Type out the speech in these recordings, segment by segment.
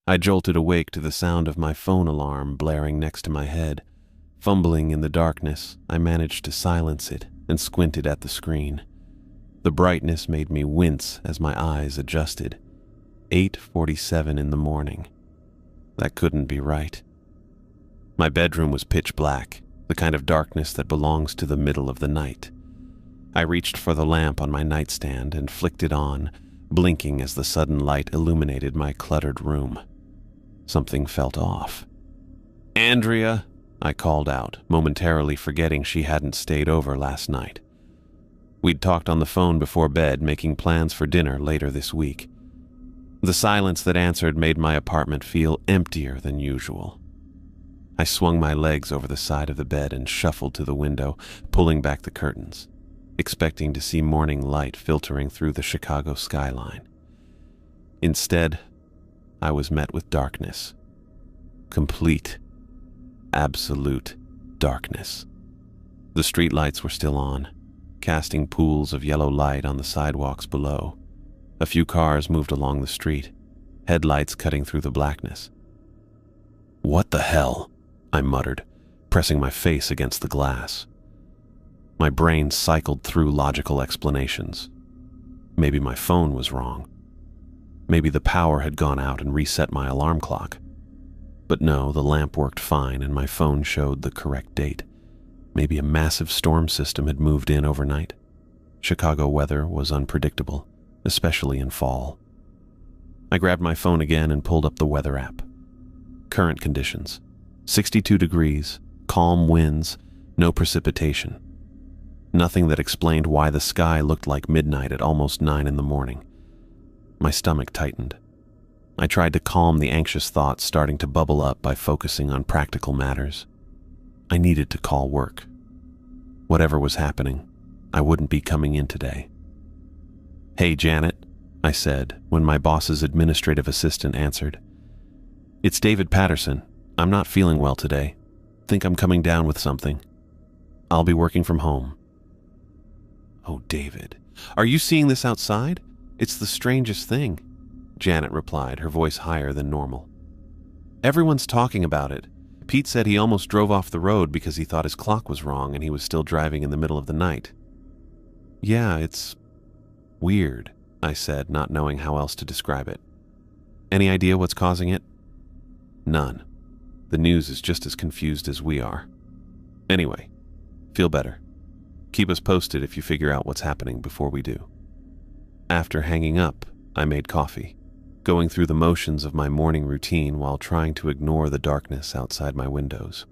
I jolted awake to the sound of my phone alarm blaring next to my head. Fumbling in the darkness, I managed to silence it and squinted at the screen. The brightness made me wince as my eyes adjusted. 8:47 in the morning. That couldn't be right. My bedroom was pitch black, the kind of darkness that belongs to the middle of the night. I reached for the lamp on my nightstand and flicked it on, blinking as the sudden light illuminated my cluttered room. Something felt off. "Andrea," I called out, momentarily forgetting she hadn't stayed over last night. We'd talked on the phone before bed, making plans for dinner later this week. The silence that answered made my apartment feel emptier than usual. I swung my legs over the side of the bed and shuffled to the window, pulling back the curtains, expecting to see morning light filtering through the Chicago skyline. Instead, I was met with darkness. Complete, absolute darkness. The streetlights were still on, casting pools of yellow light on the sidewalks below. A few cars moved along the street, headlights cutting through the blackness. "What the hell?" I muttered, pressing my face against the glass. My brain cycled through logical explanations. Maybe my phone was wrong. Maybe the power had gone out and reset my alarm clock. But no, the lamp worked fine and my phone showed the correct date. Maybe a massive storm system had moved in overnight. Chicago weather was unpredictable, especially in fall. I grabbed my phone again and pulled up the weather app. Current conditions: 62 degrees, calm winds, no precipitation. Nothing that explained why the sky looked like midnight at almost 9 in the morning. My stomach tightened. I tried to calm the anxious thoughts starting to bubble up by focusing on practical matters. I needed to call work. Whatever was happening, I wouldn't be coming in today. "Hey, Janet," I said when my boss's administrative assistant answered. "It's David Patterson. I'm not feeling well today. Think I'm coming down with something. I'll be working from home." "Oh, David, are you seeing this outside? It's the strangest thing," Janet replied, her voice higher than normal. "Everyone's talking about it. Pete said he almost drove off the road because he thought his clock was wrong and he was still driving in the middle of the night." "Yeah, it's weird," I said, not knowing how else to describe it. "Any idea what's causing it?" "None. The news is just as confused as we are. Anyway, feel better. Keep us posted if you figure out what's happening before we do." After hanging up, I made coffee, going through the motions of my morning routine while trying to ignore the darkness outside my windows.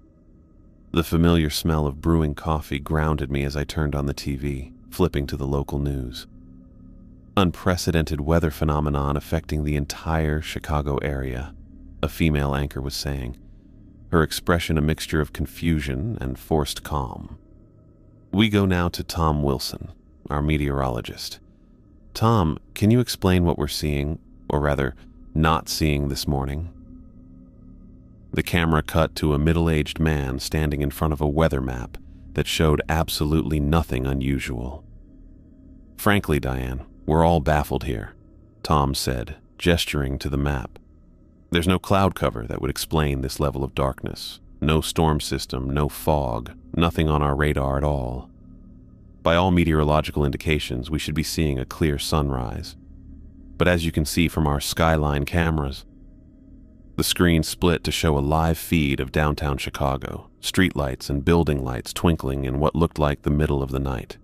The familiar smell of brewing coffee grounded me as I turned on the TV, flipping to the local news. "Unprecedented weather phenomenon affecting the entire Chicago area," a female anchor was saying, her expression a mixture of confusion and forced calm. We go now to Tom Wilson, our meteorologist. "Tom, can you explain what we're seeing, or rather, not seeing this morning?" The camera cut to a middle-aged man standing in front of a weather map that showed absolutely nothing unusual. "Frankly, Diane, we're all baffled here," Tom said, gesturing to the map. "There's no cloud cover that would explain this level of darkness. No storm system, no fog, nothing on our radar at all. By all meteorological indications, we should be seeing a clear sunrise. But as you can see from our skyline cameras," the screen split to show a live feed of downtown Chicago, streetlights and building lights twinkling in what looked like the middle of the night.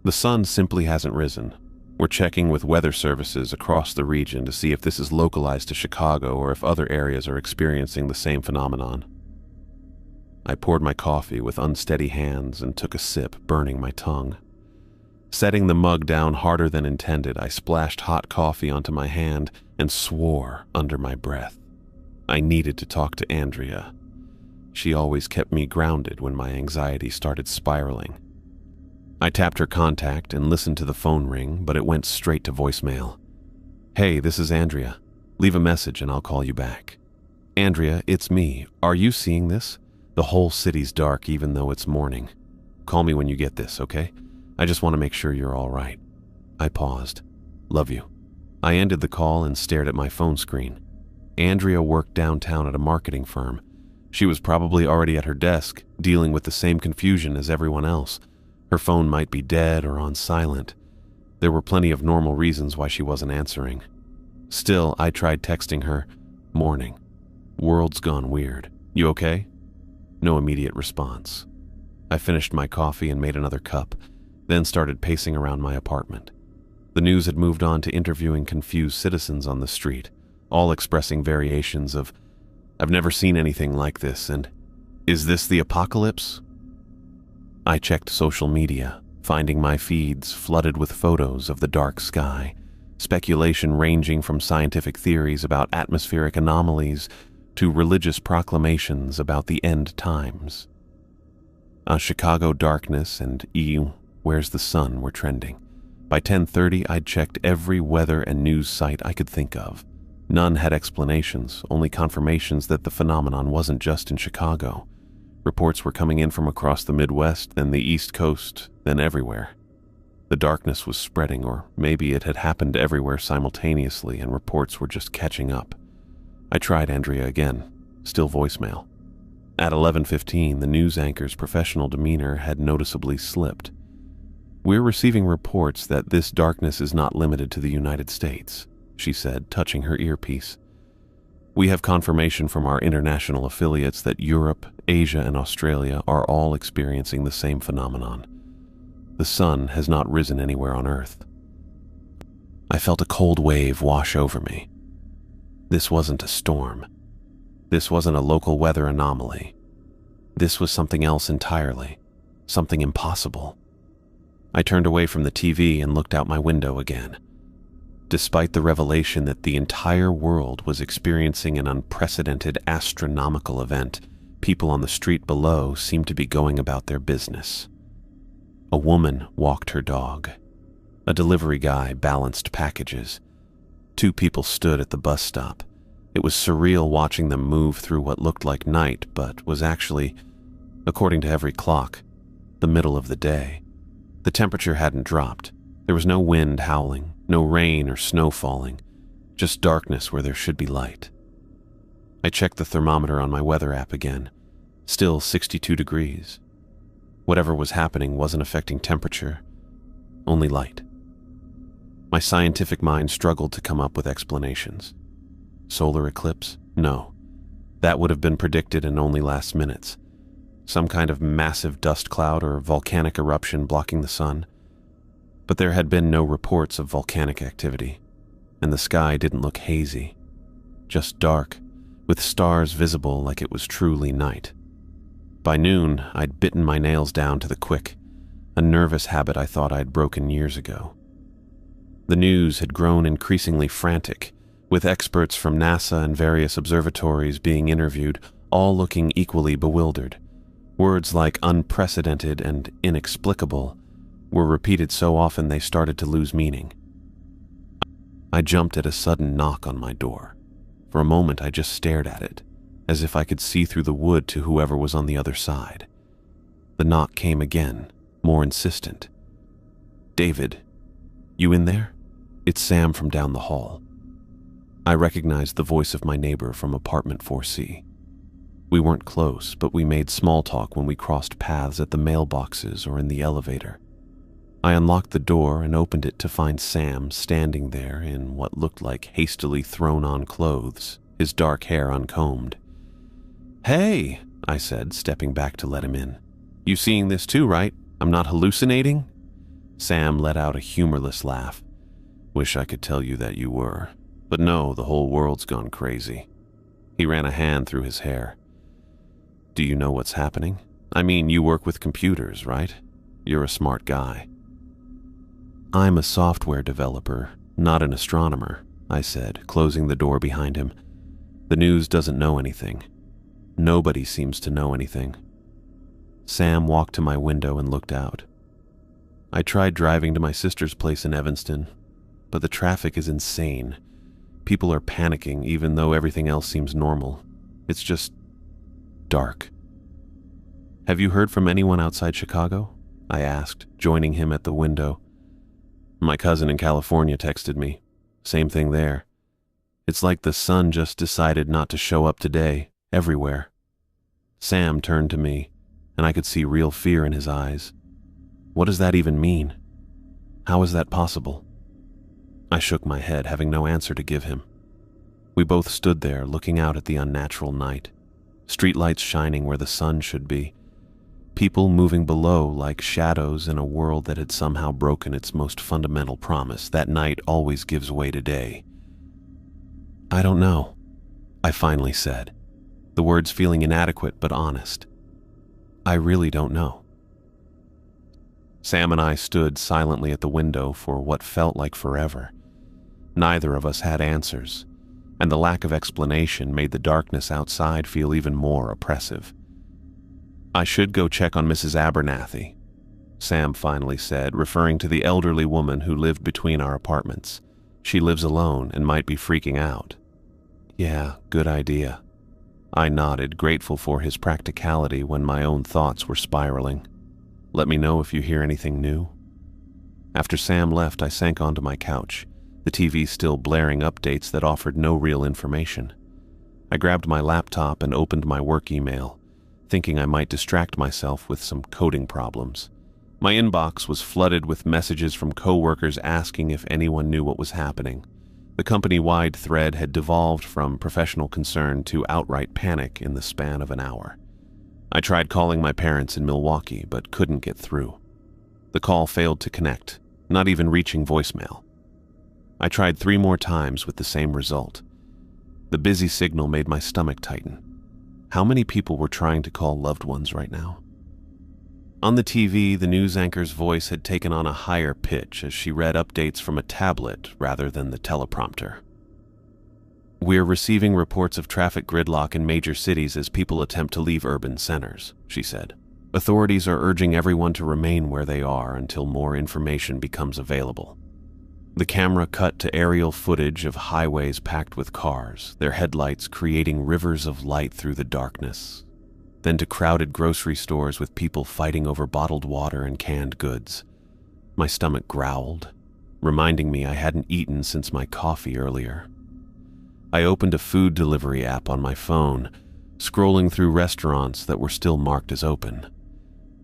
"The sun simply hasn't risen. We're checking with weather services across the region to see if this is localized to Chicago or if other areas are experiencing the same phenomenon." I poured my coffee with unsteady hands and took a sip, burning my tongue. Setting the mug down harder than intended, I splashed hot coffee onto my hand and swore under my breath. I needed to talk to Andrea. She always kept me grounded when my anxiety started spiraling. I tapped her contact and listened to the phone ring, but it went straight to voicemail. "Hey, this is Andrea. Leave a message and I'll call you back." "Andrea, it's me. Are you seeing this? The whole city's dark even though it's morning. Call me when you get this, okay? I just want to make sure you're all right." I paused. "Love you." I ended the call and stared at my phone screen. Andrea worked downtown at a marketing firm. She was probably already at her desk, dealing with the same confusion as everyone else. Her phone might be dead or on silent. There were plenty of normal reasons why she wasn't answering. Still, I tried texting her. Morning. World's gone weird. You okay? No immediate response. I finished my coffee and made another cup, then started pacing around my apartment. The news had moved on to interviewing confused citizens on the street, all expressing variations of, "I've never seen anything like this," and "Is this the apocalypse?" I checked social media, finding my feeds flooded with photos of the dark sky, speculation ranging from scientific theories about atmospheric anomalies to religious proclamations about the end times. Chicago darkness and where's the sun were trending. By 10:30, I'd checked every weather and news site I could think of. None had explanations, only confirmations that the phenomenon wasn't just in Chicago. Reports were coming in from across the Midwest, then the East Coast, then everywhere. The darkness was spreading, or maybe it had happened everywhere simultaneously and reports were just catching up. I tried Andrea again, still voicemail. At 11:15, the news anchor's professional demeanor had noticeably slipped. "We're receiving reports that this darkness is not limited to the United States," she said, touching her earpiece. "We have confirmation from our international affiliates that Europe, Asia, and Australia are all experiencing the same phenomenon. The sun has not risen anywhere on Earth." I felt a cold wave wash over me. This wasn't a storm. This wasn't a local weather anomaly. This was something else entirely, something impossible. I turned away from the TV and looked out my window again. Despite the revelation that the entire world was experiencing an unprecedented astronomical event, people on the street below seemed to be going about their business. A woman walked her dog. A delivery guy balanced packages. 2 people stood at the bus stop. It was surreal watching them move through what looked like night, but was actually, according to every clock, the middle of the day. The temperature hadn't dropped. There was no wind howling, no rain or snow falling, just darkness where there should be light. I checked the thermometer on my weather app again. Still 62 degrees. Whatever was happening wasn't affecting temperature, only light. My scientific mind struggled to come up with explanations. Solar eclipse? No. That would have been predicted and only last minutes. Some kind of massive dust cloud or volcanic eruption blocking the sun. But there had been no reports of volcanic activity, and the sky didn't look hazy, just dark, with stars visible like it was truly night. By noon, I'd bitten my nails down to the quick, a nervous habit I thought I'd broken years ago. The news had grown increasingly frantic, with experts from NASA and various observatories being interviewed, all looking equally bewildered. Words like unprecedented and inexplicable were repeated so often they started to lose meaning. I jumped at a sudden knock on my door. For a moment, I just stared at it, as if I could see through the wood to whoever was on the other side. The knock came again, more insistent. "David, you in there? It's Sam from down the hall." I recognized the voice of my neighbor from apartment 4C. We weren't close, but we made small talk when we crossed paths at the mailboxes or in the elevator. I unlocked the door and opened it to find Sam standing there in what looked like hastily thrown-on clothes, his dark hair uncombed. "Hey," I said, stepping back to let him in. "You seeing this too, right? I'm not hallucinating?" Sam let out a humorless laugh. "Wish I could tell you that you were. But no, the whole world's gone crazy." He ran a hand through his hair. "Do you know what's happening? I mean, you work with computers, right? You're a smart guy." "I'm a software developer, not an astronomer," I said, closing the door behind him. "The news doesn't know anything. Nobody seems to know anything." Sam walked to my window and looked out. "I tried driving to my sister's place in Evanston, but the traffic is insane. People are panicking even though everything else seems normal. It's just dark." "Have you heard from anyone outside Chicago?" I asked, joining him at the window. "My cousin in California texted me. Same thing there. It's like the sun just decided not to show up today, everywhere. Sam turned to me, and I could see real fear in his eyes. What does that even mean? How is that possible? I shook my head, having no answer to give him. We both stood there, looking out at the unnatural night. Streetlights shining where the sun should be. People moving below like shadows in a world that had somehow broken its most fundamental promise, that night always gives way to day. I don't know, I finally said, the words feeling inadequate but honest. I really don't know. Sam and I stood silently at the window for what felt like forever. Neither of us had answers, and the lack of explanation made the darkness outside feel even more oppressive. I should go check on Mrs. Abernathy, Sam finally said, referring to the elderly woman who lived between our apartments. She lives alone and might be freaking out. Yeah, good idea. I nodded, grateful for his practicality when my own thoughts were spiraling. Let me know if you hear anything new. After Sam left, I sank onto my couch, the TV still blaring updates that offered no real information. I grabbed my laptop and opened my work email, thinking I might distract myself with some coding problems. My inbox was flooded with messages from coworkers asking if anyone knew what was happening. The company-wide thread had devolved from professional concern to outright panic in the span of an hour. I tried calling my parents in Milwaukee, but couldn't get through. The call failed to connect, not even reaching voicemail. I tried 3 more times with the same result. The busy signal made my stomach tighten. How many people were trying to call loved ones right now? On the TV, the news anchor's voice had taken on a higher pitch as she read updates from a tablet rather than the teleprompter. We're receiving reports of traffic gridlock in major cities as people attempt to leave urban centers, she said. Authorities are urging everyone to remain where they are until more information becomes available. The camera cut to aerial footage of highways packed with cars, their headlights creating rivers of light through the darkness. Then to crowded grocery stores with people fighting over bottled water and canned goods. My stomach growled, reminding me I hadn't eaten since my coffee earlier. I opened a food delivery app on my phone, scrolling through restaurants that were still marked as open.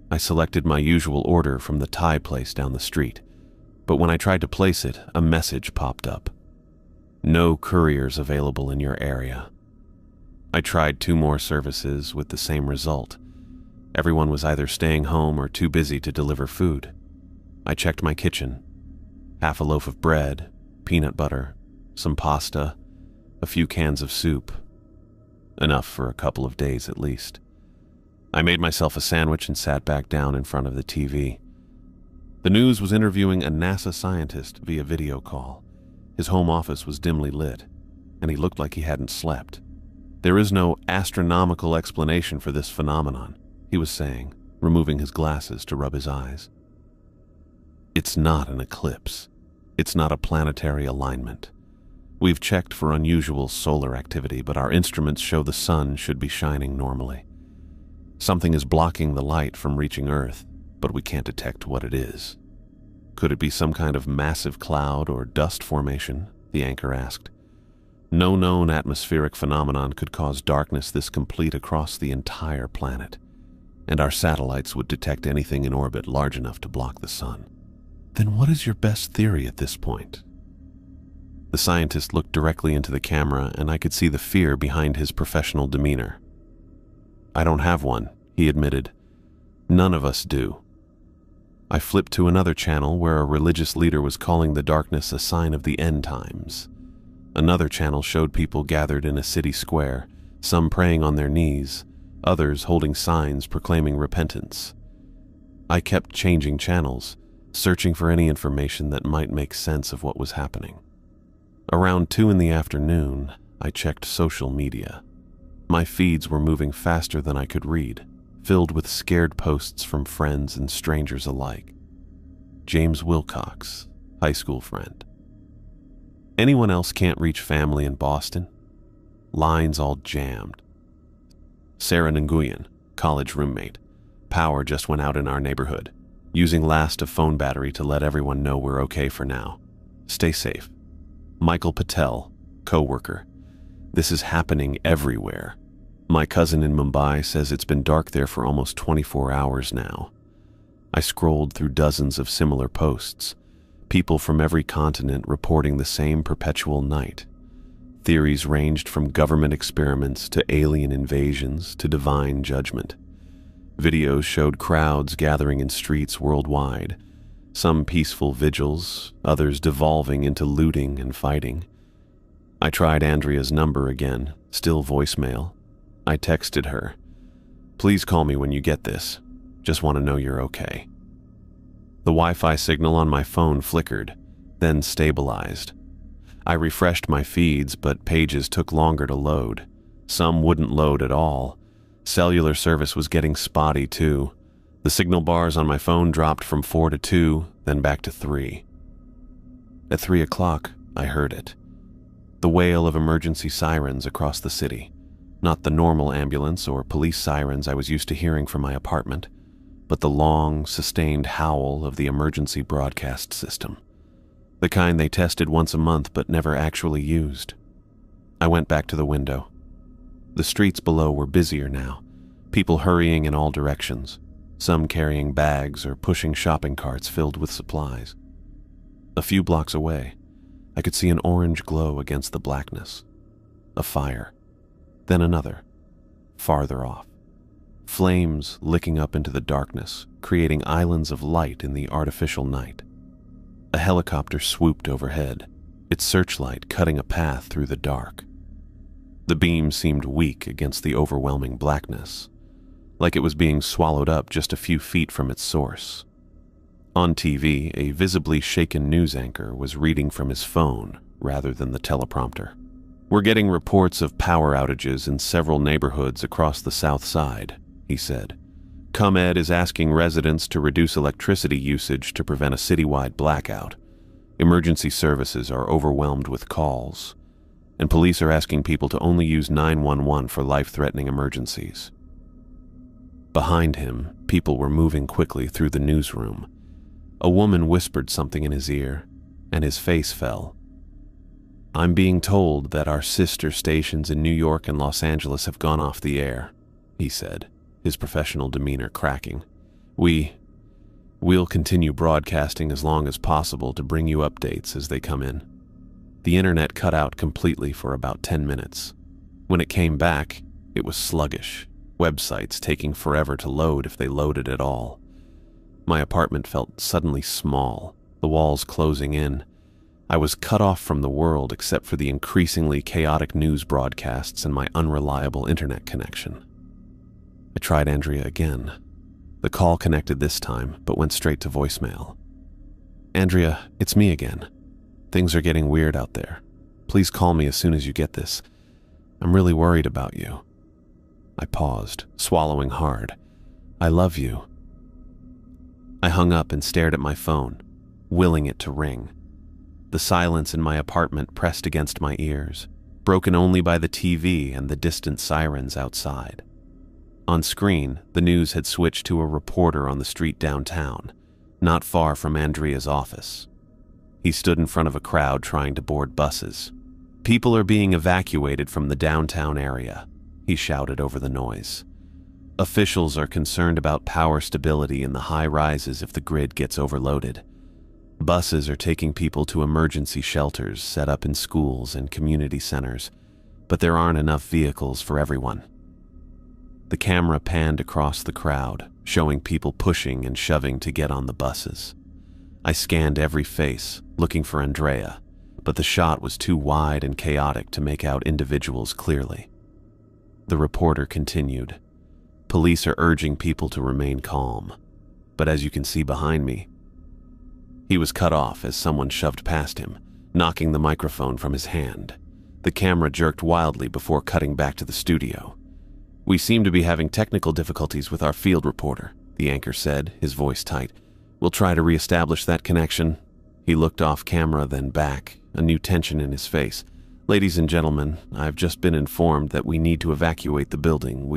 I selected my usual order from the Thai place down the street, but when I tried to place it, a message popped up. No couriers available in your area. I tried 2 more services with the same result. Everyone was either staying home or too busy to deliver food. I checked my kitchen. Half a loaf of bread, peanut butter, some pasta, a few cans of soup. Enough for a couple of days at least. I made myself a sandwich and sat back down in front of the TV. The news was interviewing a NASA scientist via video call. His home office was dimly lit, and he looked like he hadn't slept. There is no astronomical explanation for this phenomenon, he was saying, removing his glasses to rub his eyes. It's not an eclipse. It's not a planetary alignment. We've checked for unusual solar activity, but our instruments show the sun should be shining normally. Something is blocking the light from reaching Earth, but we can't detect what it is. Could it be some kind of massive cloud or dust formation? The anchor asked. No known atmospheric phenomenon could cause darkness this complete across the entire planet, and our satellites would detect anything in orbit large enough to block the sun. Then what is your best theory at this point? The scientist looked directly into the camera, and I could see the fear behind his professional demeanor. I don't have one, he admitted. None of us do. I flipped to another channel where a religious leader was calling the darkness a sign of the end times. Another channel showed people gathered in a city square, some praying on their knees, others holding signs proclaiming repentance. I kept changing channels, searching for any information that might make sense of what was happening. Around 2 in the afternoon, I checked social media. My feeds were moving faster than I could read, filled with scared posts from friends and strangers alike. James Wilcox, high school friend. Anyone else can't reach family in Boston? Lines all jammed. Sarah Nguyen, college roommate. Power just went out in our neighborhood. Using last of phone battery to let everyone know we're okay for now. Stay safe. Michael Patel, Coworker. This is happening everywhere. My cousin in Mumbai says it's been dark there for almost 24 hours now. I scrolled through dozens of similar posts, people from every continent reporting the same perpetual night. Theories ranged from government experiments to alien invasions to divine judgment. Videos showed crowds gathering in streets worldwide, some peaceful vigils, others devolving into looting and fighting. I tried Andrea's number again, still voicemail. I texted her, "Please call me when you get this. Just want to know you're okay." The Wi-Fi signal on my phone flickered, then stabilized. I refreshed my feeds, but pages took longer to load. Some wouldn't load at all. Cellular service was getting spotty too. The signal bars on my phone dropped from 4 to 2, then back to 3. At 3 o'clock, I heard it. The wail of emergency sirens across the city. Not the normal ambulance or police sirens I was used to hearing from my apartment, but the long, sustained howl of the emergency broadcast system. The kind they tested once a month but never actually used. I went back to the window. The streets below were busier now, people hurrying in all directions, some carrying bags or pushing shopping carts filled with supplies. A few blocks away, I could see an orange glow against the blackness. A fire. Then another, farther off. Flames licking up into the darkness, creating islands of light in the artificial night. A helicopter swooped overhead, its searchlight cutting a path through the dark. The beam seemed weak against the overwhelming blackness, like it was being swallowed up just a few feet from its source. On TV, a visibly shaken news anchor was reading from his phone rather than the teleprompter. "We're getting reports of power outages in several neighborhoods across the south side," he said. ComEd is asking residents to reduce electricity usage to prevent a citywide blackout. Emergency services are overwhelmed with calls, and police are asking people to only use 911 for life-threatening emergencies. Behind him, people were moving quickly through the newsroom. A woman whispered something in his ear, and his face fell. "I'm being told that our sister stations in New York and Los Angeles have gone off the air," he said, his professional demeanor cracking. We'll continue broadcasting as long as possible to bring you updates as they come in." The internet cut out completely for about 10 minutes. When it came back, it was sluggish, websites taking forever to load if they loaded at all. My apartment felt suddenly small, the walls closing in. I was cut off from the world except for the increasingly chaotic news broadcasts and my unreliable internet connection. I tried Andrea again. The call connected this time, but went straight to voicemail. "Andrea, it's me again. Things are getting weird out there. Please call me as soon as you get this. I'm really worried about you." I paused, swallowing hard. "I love you." I hung up and stared at my phone, willing it to ring. The silence in my apartment pressed against my ears, broken only by the TV and the distant sirens outside. On screen, the news had switched to a reporter on the street downtown, not far from Andrea's office. He stood in front of a crowd trying to board buses. "People are being evacuated from the downtown area," he shouted over the noise. "Officials are concerned about power stability in the high rises if the grid gets overloaded. Buses are taking people to emergency shelters set up in schools and community centers, but there aren't enough vehicles for everyone." The camera panned across the crowd, showing people pushing and shoving to get on the buses. I scanned every face, looking for Andrea, but the shot was too wide and chaotic to make out individuals clearly. The reporter continued. "Police are urging people to remain calm, but as you can see behind me..." He was cut off as someone shoved past him, knocking the microphone from his hand. The camera jerked wildly before cutting back to the studio. "We seem to be having technical difficulties with our field reporter," the anchor said, his voice tight. "We'll try to reestablish that connection." He looked off camera, then back, a new tension in his face. "Ladies and gentlemen, I've just been informed that we need to evacuate the building.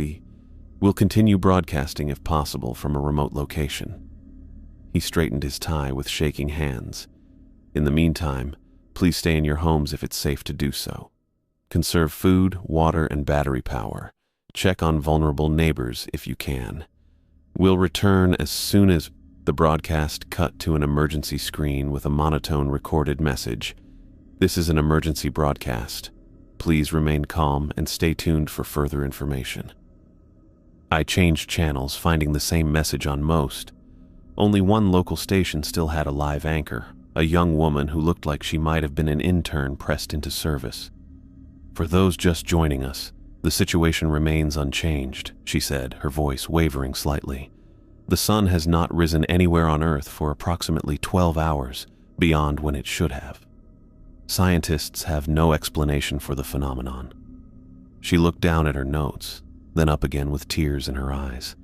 We'll continue broadcasting if possible from a remote location." He straightened his tie with shaking hands. "In the meantime, please stay in your homes if it's safe to do so." Conserve food, water, and battery power. Check on vulnerable neighbors if you can. We'll return as soon as the broadcast cut to an emergency screen with a monotone recorded message. This is an emergency broadcast. Please remain calm and stay tuned for further information. I changed channels, finding the same message on most. Only one local station still had a live anchor, a young woman who looked like she might have been an intern pressed into service. For those just joining us, the situation remains unchanged, she said, her voice wavering slightly. The sun has not risen anywhere on Earth for approximately 12 hours, beyond when it should have. Scientists have no explanation for the phenomenon. She looked down at her notes, then up again with tears in her eyes.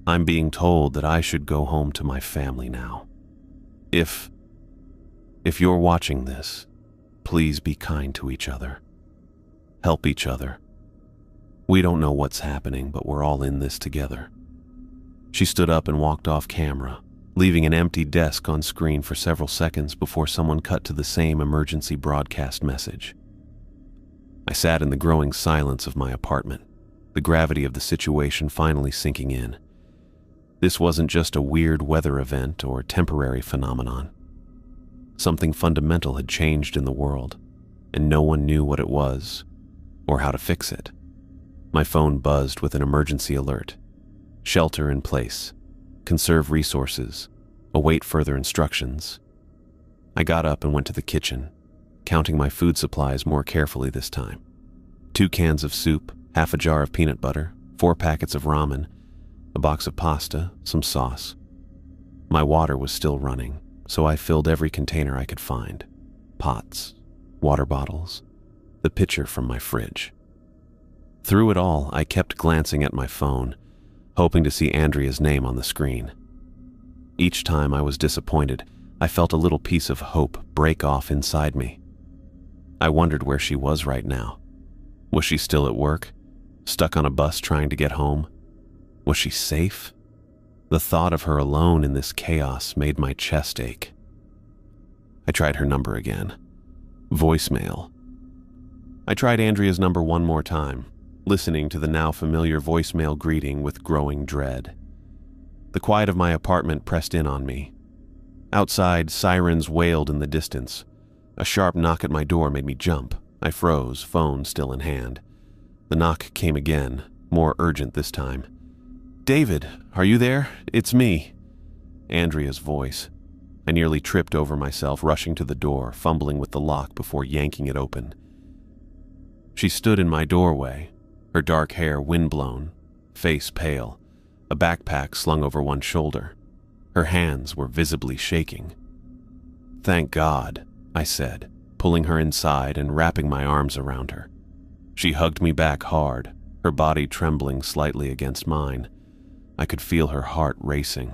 I'm being told that I should go home to my family now. If you're watching this, please be kind to each other. Help each other. We don't know what's happening, but we're all in this together. She stood up and walked off camera, leaving an empty desk on screen for several seconds before someone cut to the same emergency broadcast message. I sat in the growing silence of my apartment, the gravity of the situation finally sinking in. This wasn't just a weird weather event or temporary phenomenon. Something fundamental had changed in the world, and no one knew what it was or how to fix it. My phone buzzed with an emergency alert. Shelter in place. Conserve resources. Await further instructions. I got up and went to the kitchen, counting my food supplies more carefully this time. 2 cans of soup, half a jar of peanut butter, 4 packets of ramen, a box of pasta, some sauce. My water was still running, so I filled every container I could find. Pots, water bottles, the pitcher from my fridge. Through it all, I kept glancing at my phone, hoping to see Andrea's name on the screen. Each time I was disappointed, I felt a little piece of hope break off inside me. I wondered where she was right now. Was she still at work? Stuck on a bus trying to get home? Was she safe? The thought of her alone in this chaos made my chest ache. I tried her number again. Voicemail. I tried Andrea's number one more time, listening to the now familiar voicemail greeting with growing dread. The quiet of my apartment pressed in on me. Outside, sirens wailed in the distance. A sharp knock at my door made me jump. I froze, phone still in hand. The knock came again, more urgent this time. "David, are you there? It's me." Andrea's voice. I nearly tripped over myself, rushing to the door, fumbling with the lock before yanking it open. She stood in my doorway, her dark hair windblown, face pale, a backpack slung over one shoulder. Her hands were visibly shaking. "Thank God," I said, pulling her inside and wrapping my arms around her. She hugged me back hard, her body trembling slightly against mine. I could feel her heart racing.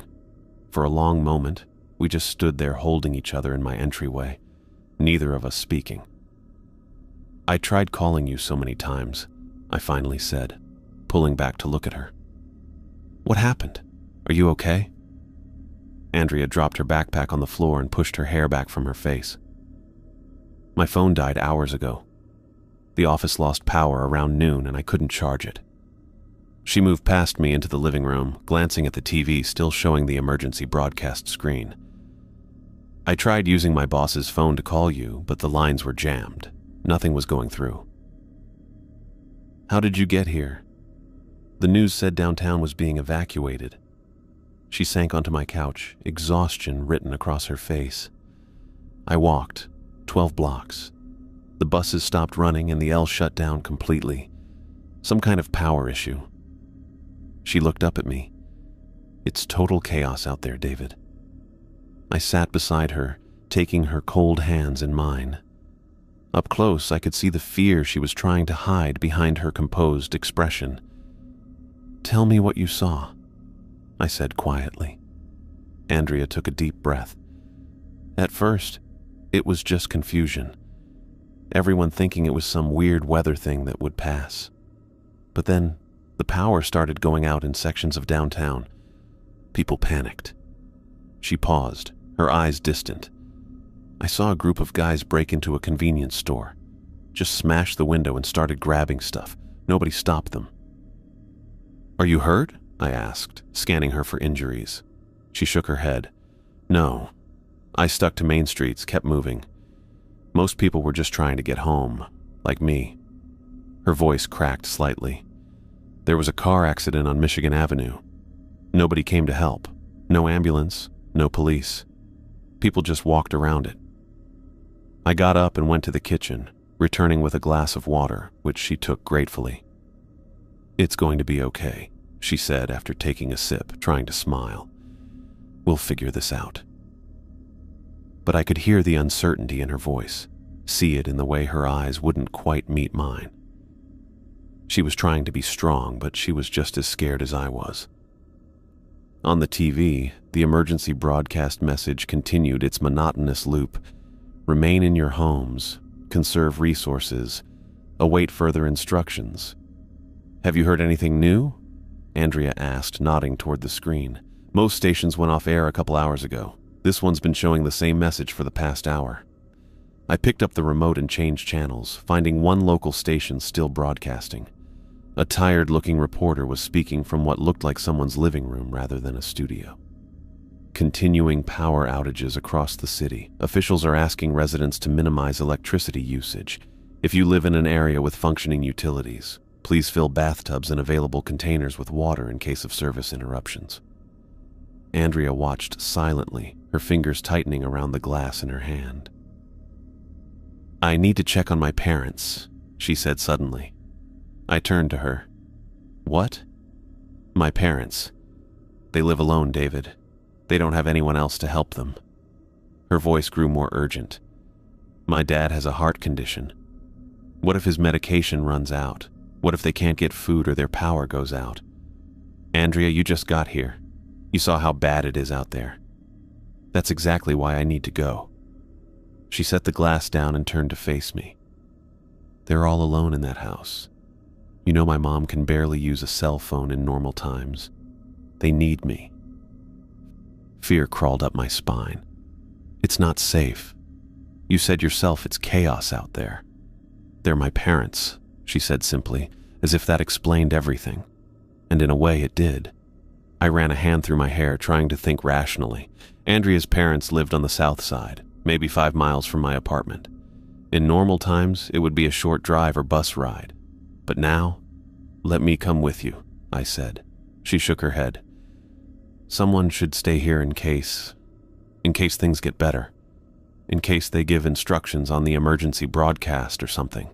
For a long moment, we just stood there holding each other in my entryway, neither of us speaking. "I tried calling you so many times," I finally said, pulling back to look at her. "What happened? Are you okay?" Andrea dropped her backpack on the floor and pushed her hair back from her face. "My phone died hours ago. The office lost power around noon and I couldn't charge it." She moved past me into the living room, glancing at the TV still showing the emergency broadcast screen. "I tried using my boss's phone to call you, but the lines were jammed. Nothing was going through." "How did you get here?" "The news said downtown was being evacuated." She sank onto my couch, exhaustion written across her face. I walked, 12 blocks. The buses stopped running and the L shut down completely. Some kind of power issue. She looked up at me. "It's total chaos out there, David." I sat beside her, taking her cold hands in mine. Up close, I could see the fear she was trying to hide behind her composed expression. "Tell me what you saw," I said quietly. Andrea took a deep breath. "At first, it was just confusion. Everyone thinking it was some weird weather thing that would pass. But then, the power started going out in sections of downtown. People panicked." She paused, her eyes distant. "I saw a group of guys break into a convenience store. just smashed the window and started grabbing stuff. Nobody stopped them. "Are you hurt?" I asked, scanning her for injuries. She shook her head. "No." I stuck to main streets, kept moving. Most people were just trying to get home, like me. Her voice cracked slightly. "There was a car accident on Michigan Avenue. Nobody came to help. No ambulance, no police. People just walked around it." I got up and went to the kitchen, returning with a glass of water, which she took gratefully. "It's going to be okay," she said after taking a sip, trying to smile. "We'll figure this out." But I could hear the uncertainty in her voice, see it in the way her eyes wouldn't quite meet mine. She was trying to be strong, but she was just as scared as I was. On the TV, the emergency broadcast message continued its monotonous loop. "Remain in your homes, conserve resources, await further instructions." "Have you heard anything new?" Andrea asked, nodding toward the screen. "Most stations went off air a couple hours ago. This one's been showing the same message for the past hour." I picked up the remote and changed channels, finding one local station still broadcasting. A tired-looking reporter was speaking from what looked like someone's living room rather than a studio. Continuing power outages across the city. Officials are asking residents to minimize electricity usage. If you live in an area with functioning utilities, please fill bathtubs and available containers with water in case of service interruptions. Andrea watched silently, her fingers tightening around the glass in her hand. "I need to check on my parents," she said suddenly. I turned to her. "What?" "My parents. They live alone, David. They don't have anyone else to help them." Her voice grew more urgent. "My dad has a heart condition. What if his medication runs out? What if they can't get food or their power goes out? Andrea, you just got here. You saw how bad it is out there. That's exactly why I need to go." She set the glass down and turned to face me. "They're all alone in that house. You know my mom can barely use a cell phone in normal times. They need me." Fear crawled up my spine. "It's not safe. You said yourself it's chaos out there." "They're my parents," she said simply, as if that explained everything. And in a way it did. I ran a hand through my hair, trying to think rationally. Andrea's parents lived on the south side, maybe 5 miles from my apartment. In normal times, it would be a short drive or bus ride. But now, "Let me come with you," I said. She shook her head. "Someone should stay here in case things get better. In case they give instructions on the emergency broadcast or something."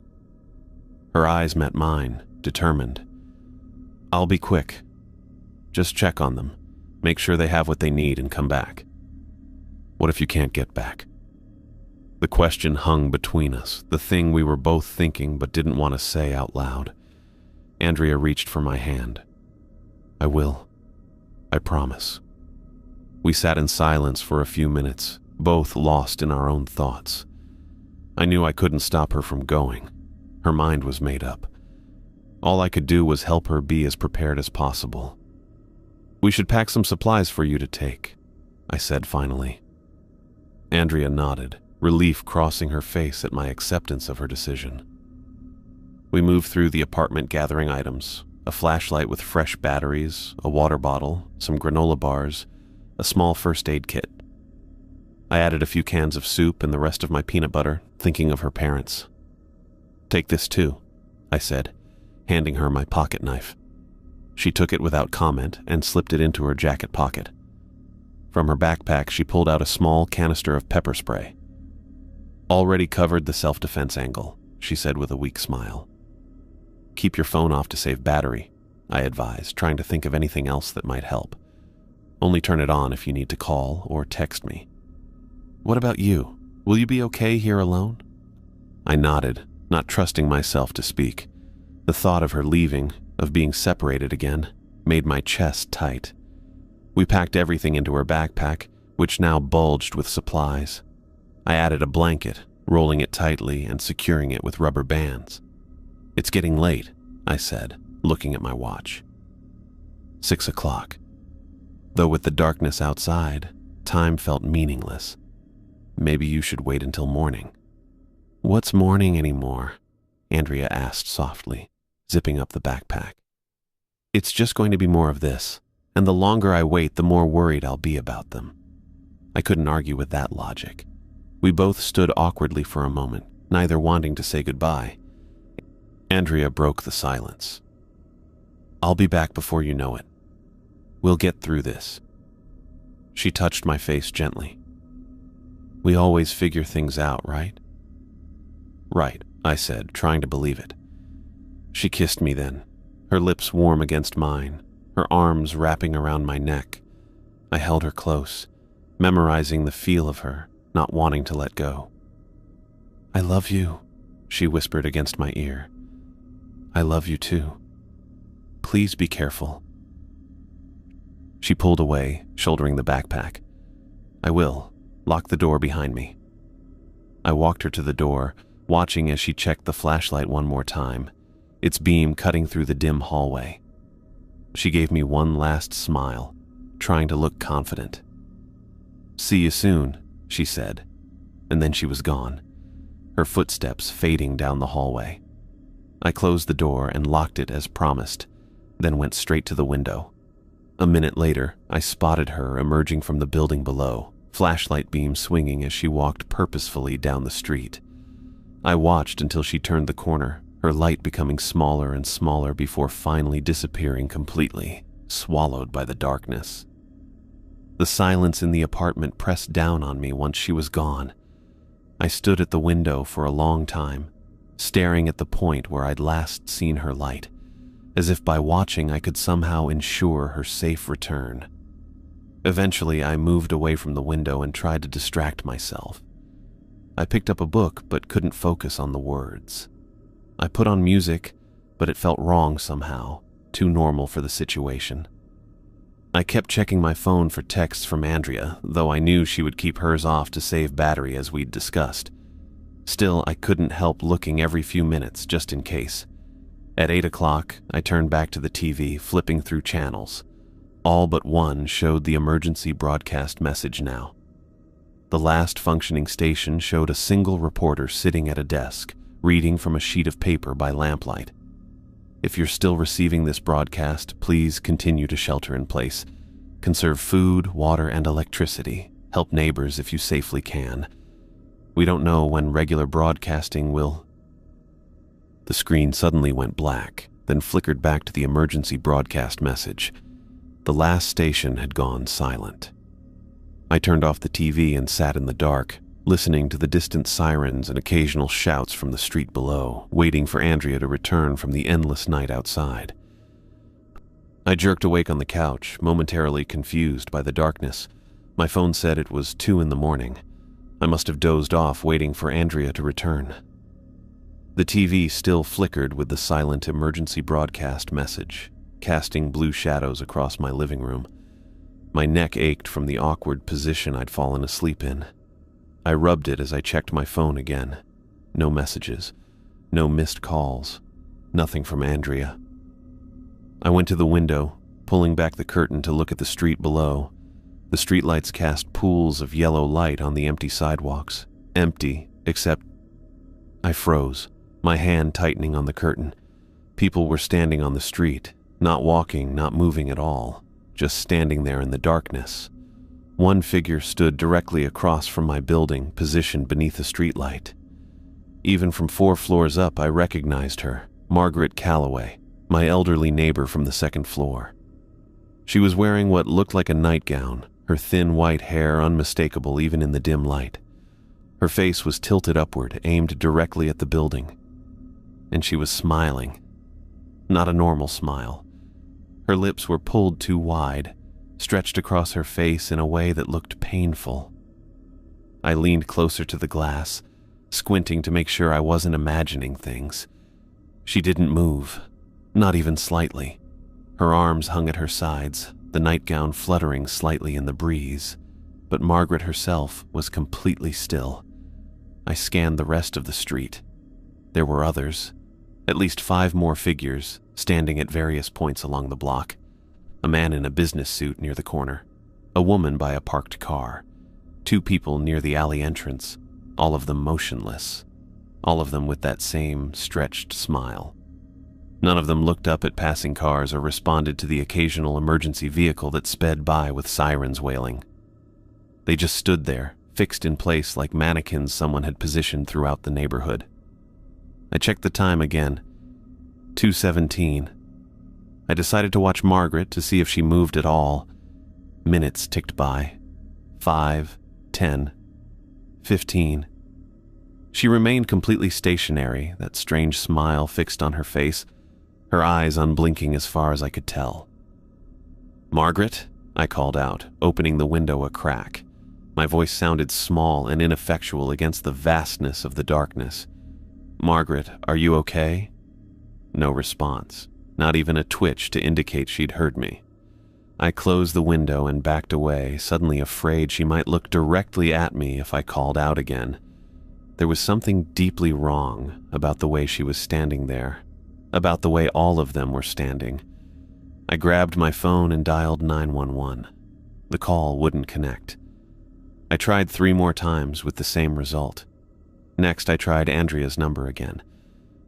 Her eyes met mine, determined. "I'll be quick. Just check on them, make sure they have what they need and come back." "What if you can't get back?" The question hung between us, the thing we were both thinking but didn't want to say out loud. Andrea reached for my hand. "I will. I promise." We sat in silence for a few minutes, both lost in our own thoughts. I knew I couldn't stop her from going. Her mind was made up. All I could do was help her be as prepared as possible. "We should pack some supplies for you to take," I said finally. Andrea nodded, relief crossing her face at my acceptance of her decision. We moved through the apartment gathering items, a flashlight with fresh batteries, a water bottle, some granola bars, a small first aid kit. I added a few cans of soup and the rest of my peanut butter, thinking of her parents. "Take this too," I said, handing her my pocket knife. She took it without comment and slipped it into her jacket pocket. From her backpack, she pulled out a small canister of pepper spray. "Already covered the self-defense angle," she said with a weak smile. "Keep your phone off to save battery," I advised, trying to think of anything else that might help. "Only turn it on if you need to call or text me." "What about you? Will you be okay here alone?" I nodded, not trusting myself to speak. The thought of her leaving, of being separated again, made my chest tight. We packed everything into her backpack, which now bulged with supplies. I added a blanket, rolling it tightly and securing it with rubber bands. "It's getting late," I said, looking at my watch. 6 o'clock. Though with the darkness outside, time felt meaningless. Maybe you should wait until morning. "What's morning anymore?" Andrea asked softly, zipping up the backpack. It's just going to be more of this, and the longer I wait, the more worried I'll be about them. I couldn't argue with that logic. We both stood awkwardly for a moment, neither wanting to say goodbye. Andrea broke the silence. I'll be back before you know it. We'll get through this. She touched my face gently. We always figure things out, right? Right, I said, trying to believe it. She kissed me then, her lips warm against mine, her arms wrapping around my neck. I held her close, memorizing the feel of her, not wanting to let go. I love you, she whispered against my ear. I love you too. Please be careful. She pulled away, shouldering the backpack. I will. Lock the door behind me. I walked her to the door, watching as she checked the flashlight one more time, its beam cutting through the dim hallway. She gave me one last smile, trying to look confident. See you soon, she said, and then she was gone, her footsteps fading down the hallway. I closed the door and locked it as promised, then went straight to the window. A minute later, I spotted her emerging from the building below, flashlight beam swinging as she walked purposefully down the street. I watched until she turned the corner, her light becoming smaller and smaller before finally disappearing completely, swallowed by the darkness. The silence in the apartment pressed down on me once she was gone. I stood at the window for a long time, staring at the point where I'd last seen her light, as if by watching I could somehow ensure her safe return. Eventually, I moved away from the window and tried to distract myself. I picked up a book but couldn't focus on the words. I put on music, but it felt wrong somehow, too normal for the situation. I kept checking my phone for texts from Andrea, though I knew she would keep hers off to save battery as we'd discussed. Still, I couldn't help looking every few minutes just in case. At 8 o'clock, I turned back to the TV, flipping through channels. All but one showed the emergency broadcast message now. The last functioning station showed a single reporter sitting at a desk, reading from a sheet of paper by lamplight. If you're still receiving this broadcast, please continue to shelter in place. Conserve food, water, and electricity. Help neighbors if you safely can. We don't know when regular broadcasting will... The screen suddenly went black, then flickered back to the emergency broadcast message. The last station had gone silent. I turned off the TV and sat in the dark, listening to the distant sirens and occasional shouts from the street below, waiting for Andrea to return from the endless night outside. I jerked awake on the couch, momentarily confused by the darkness. My phone said it was 2 in the morning. I must have dozed off waiting for Andrea to return. The TV still flickered with the silent emergency broadcast message, casting blue shadows across my living room. My neck ached from the awkward position I'd fallen asleep in. I rubbed it as I checked my phone again. No messages, no missed calls, nothing from Andrea. I went to the window, pulling back the curtain to look at the street below. The streetlights cast pools of yellow light on the empty sidewalks. Empty, except... I froze, my hand tightening on the curtain. People were standing on the street, not walking, not moving at all, just standing there in the darkness. One figure stood directly across from my building, positioned beneath a streetlight. Even from 4 floors up, I recognized her, Margaret Calloway, my elderly neighbor from the 2nd floor. She was wearing what looked like a nightgown, her thin white hair unmistakable even in the dim light. Her face was tilted upward, aimed directly at the building. And she was smiling. Not a normal smile. Her lips were pulled too wide, stretched across her face in a way that looked painful. I leaned closer to the glass, squinting to make sure I wasn't imagining things. She didn't move, not even slightly. Her arms hung at her sides, the nightgown fluttering slightly in the breeze, but Margaret herself was completely still. I scanned the rest of the street. There were others, at least 5 more figures, standing at various points along the block. A man in a business suit near the corner, a woman by a parked car, 2 people near the alley entrance, all of them motionless. all of them with that same stretched smile. None of them looked up at passing cars or responded to the occasional emergency vehicle that sped by with sirens wailing. They just stood there, fixed in place like mannequins someone had positioned throughout the neighborhood. I checked the time again. 2:17. I decided to watch Margaret to see if she moved at all. Minutes ticked by. 5, 10, 15. She remained completely stationary, that strange smile fixed on her face, her eyes unblinking as far as I could tell. "Margaret?" I called out, opening the window a crack. My voice sounded small and ineffectual against the vastness of the darkness. "Margaret, are you okay?" No response, not even a twitch to indicate she'd heard me. I closed the window and backed away, suddenly afraid she might look directly at me if I called out again. There was something deeply wrong about the way she was standing there, about the way all of them were standing. I grabbed my phone and dialed 911. The call wouldn't connect. I tried 3 more times with the same result. Next, I tried Andrea's number again,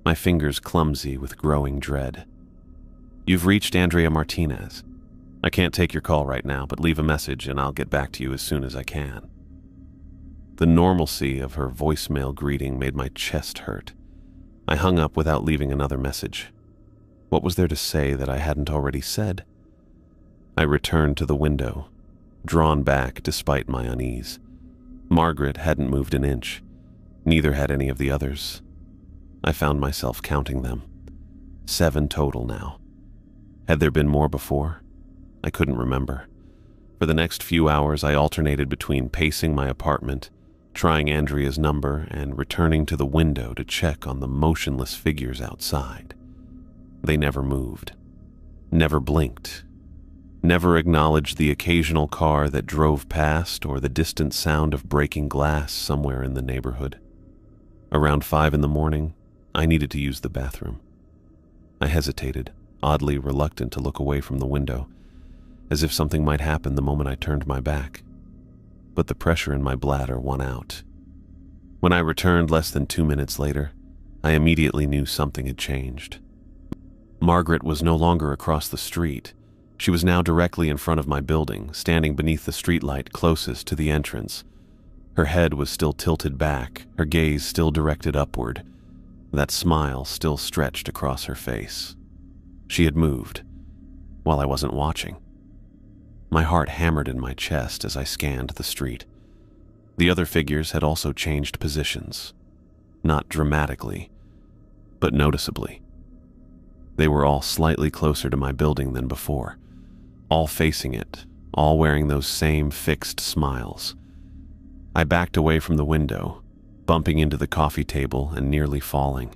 my fingers clumsy with growing dread. "You've reached Andrea Martinez. I can't take your call right now, but leave a message and I'll get back to you as soon as I can." The normalcy of her voicemail greeting made my chest hurt. I hung up without leaving another message. What was there to say that I hadn't already said? I returned to the window, drawn back despite my unease. Margaret hadn't moved an inch. Neither had any of the others. I found myself counting them. 7 total now. Had there been more before? I couldn't remember. For the next few hours, I alternated between pacing my apartment, trying Andrea's number, and returning to the window to check on the motionless figures outside. They never moved, never blinked, never acknowledged the occasional car that drove past or the distant sound of breaking glass somewhere in the neighborhood. Around 5 in the morning, I needed to use the bathroom. I hesitated, oddly reluctant to look away from the window, as if something might happen the moment I turned my back. But the pressure in my bladder won out. When I returned less than 2 minutes later, I immediately knew something had changed. Margaret was no longer across the street. She was now directly in front of my building, standing beneath the streetlight closest to the entrance. Her head was still tilted back, her gaze still directed upward, that smile still stretched across her face. She had moved, while I wasn't watching. My heart hammered in my chest as I scanned the street. The other figures had also changed positions. Not dramatically, but noticeably. They were all slightly closer to my building than before, all facing it, all wearing those same fixed smiles. I backed away from the window, bumping into the coffee table and nearly falling.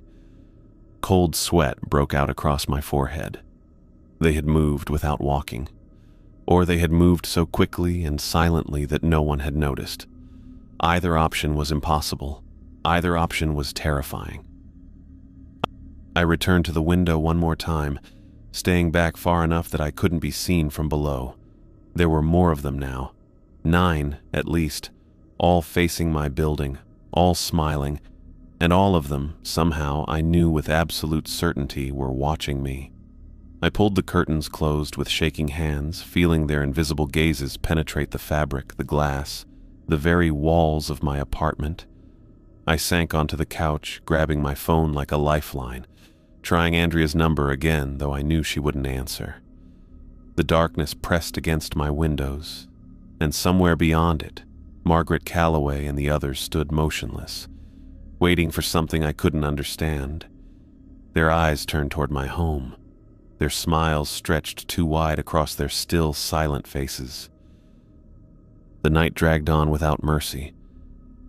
Cold sweat broke out across my forehead. They had moved without walking, or they had moved so quickly and silently that no one had noticed. Either option was impossible. Either option was terrifying. I returned to the window one more time, staying back far enough that I couldn't be seen from below. There were more of them now, 9 at least, all facing my building, all smiling, and all of them, somehow, I knew with absolute certainty were watching me. I pulled the curtains closed with shaking hands, feeling their invisible gazes penetrate the fabric, the glass, the very walls of my apartment. I sank onto the couch, grabbing my phone like a lifeline, trying Andrea's number again, though I knew she wouldn't answer. The darkness pressed against my windows, and somewhere beyond it, Margaret Calloway and the others stood motionless, waiting for something I couldn't understand. Their eyes turned toward my home, their smiles stretched too wide across their still, silent faces. The night dragged on without mercy.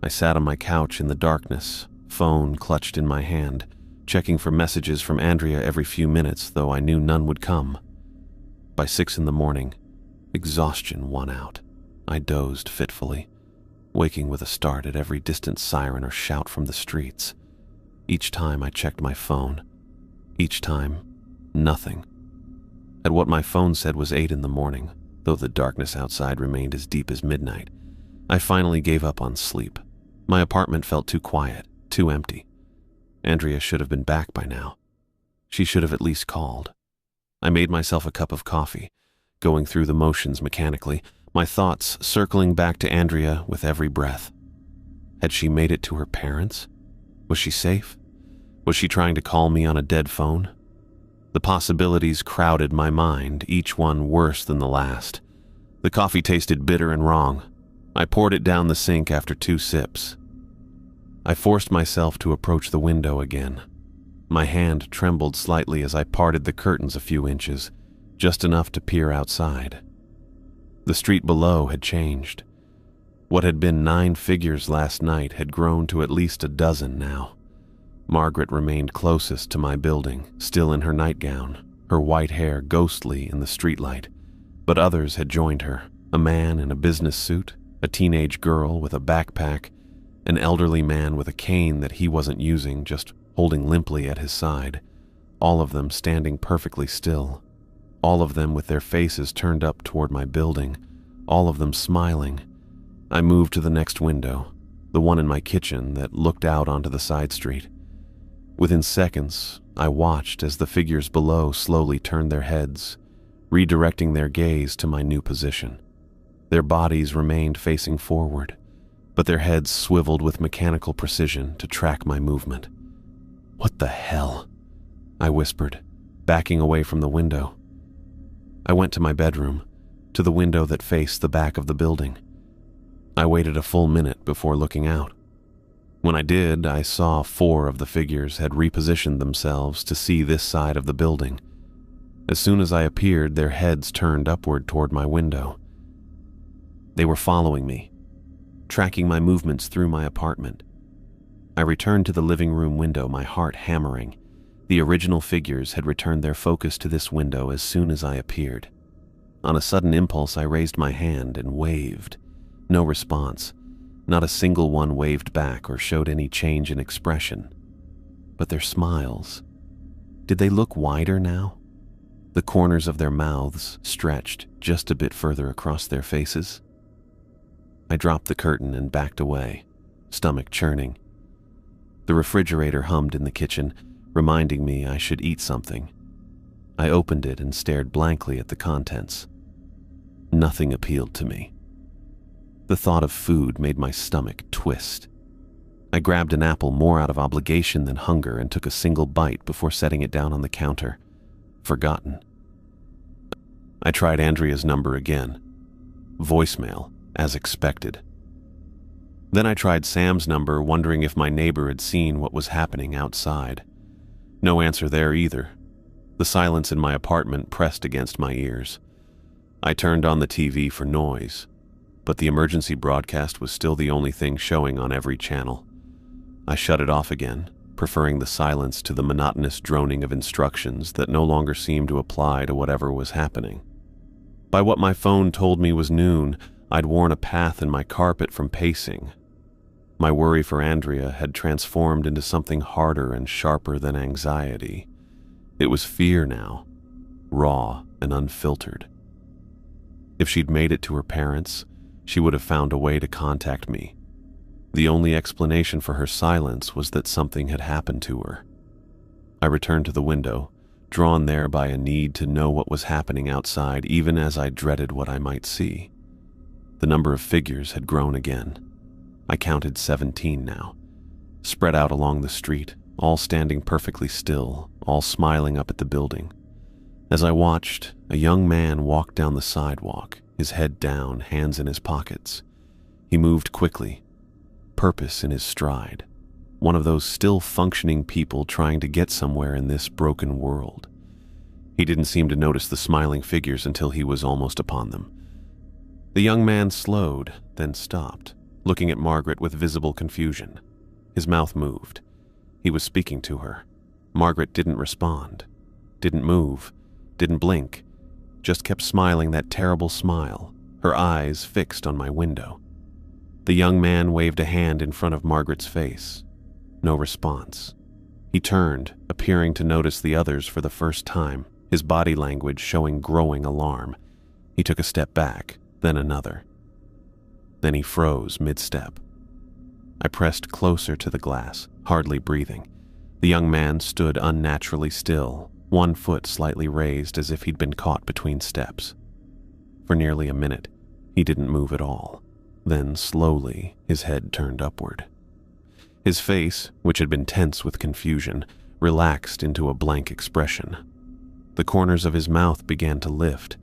I sat on my couch in the darkness, phone clutched in my hand, checking for messages from Andrea every few minutes, though I knew none would come. By 6 in the morning, exhaustion won out. I dozed fitfully, waking with a start at every distant siren or shout from the streets. Each time I checked my phone. Each time, nothing. At what my phone said was 8 in the morning, though the darkness outside remained as deep as midnight, I finally gave up on sleep. My apartment felt too quiet, too empty. Andrea should have been back by now. She should have at least called. I made myself a cup of coffee, going through the motions mechanically, my thoughts circling back to Andrea with every breath. Had she made it to her parents? Was she safe? Was she trying to call me on a dead phone? The possibilities crowded my mind, each one worse than the last. The coffee tasted bitter and wrong. I poured it down the sink after 2 sips. I forced myself to approach the window again. My hand trembled slightly as I parted the curtains a few inches, just enough to peer outside. The street below had changed. What had been 9 figures last night had grown to at least a dozen now. Margaret remained closest to my building, still in her nightgown, her white hair ghostly in the streetlight. But others had joined her, a man in a business suit, a teenage girl with a backpack, an elderly man with a cane that he wasn't using, just holding limply at his side, all of them standing perfectly still, all of them with their faces turned up toward my building, all of them smiling. I moved to the next window, the one in my kitchen that looked out onto the side street. Within seconds, I watched as the figures below slowly turned their heads, redirecting their gaze to my new position. Their bodies remained facing forward, but their heads swiveled with mechanical precision to track my movement. "What the hell?" I whispered, backing away from the window. I went to my bedroom, to the window that faced the back of the building. I waited a full minute before looking out. When I did, I saw 4 of the figures had repositioned themselves to see this side of the building. As soon as I appeared, their heads turned upward toward my window. They were following me, tracking my movements through my apartment. I returned to the living room window, my heart hammering. The original figures had returned their focus to this window as soon as I appeared. On a sudden impulse, I raised my hand and waved. No response. Not a single one waved back or showed any change in expression. But their smiles, did they look wider now? The corners of their mouths stretched just a bit further across their faces. I dropped the curtain and backed away, stomach churning. The refrigerator hummed in the kitchen, reminding me I should eat something. I opened it and stared blankly at the contents. Nothing appealed to me. The thought of food made my stomach twist. I grabbed an apple more out of obligation than hunger and took a single bite before setting it down on the counter. Forgotten. I tried Andrea's number again. Voicemail, as expected. Then I tried Sam's number, wondering if my neighbor had seen what was happening outside. No answer there either. The silence in my apartment pressed against my ears. I turned on the TV for noise, but the emergency broadcast was still the only thing showing on every channel. I shut it off again, preferring the silence to the monotonous droning of instructions that no longer seemed to apply to whatever was happening. By what my phone told me was noon, I'd worn a path in my carpet from pacing. My worry for Andrea had transformed into something harder and sharper than anxiety. It was fear now, raw and unfiltered. If she'd made it to her parents, she would have found a way to contact me. The only explanation for her silence was that something had happened to her. I returned to the window, drawn there by a need to know what was happening outside, even as I dreaded what I might see. The number of figures had grown again. I counted 17 now, spread out along the street, all standing perfectly still, all smiling up at the building. As I watched, a young man walked down the sidewalk, his head down, hands in his pockets. He moved quickly, purpose in his stride, one of those still functioning people trying to get somewhere in this broken world. He didn't seem to notice the smiling figures until he was almost upon them. The young man slowed, then stopped, looking at Margaret with visible confusion. His mouth moved. He was speaking to her. Margaret didn't respond, didn't move, didn't blink, just kept smiling that terrible smile, her eyes fixed on my window. The young man waved a hand in front of Margaret's face. No response. He turned, appearing to notice the others for the first time, his body language showing growing alarm. He took a step back, then another. Then he froze mid-step. I pressed closer to the glass, hardly breathing. The young man stood unnaturally still, one foot slightly raised as if he'd been caught between steps. For nearly a minute, he didn't move at all. Then, slowly, his head turned upward. His face, which had been tense with confusion, relaxed into a blank expression. The corners of his mouth began to lift,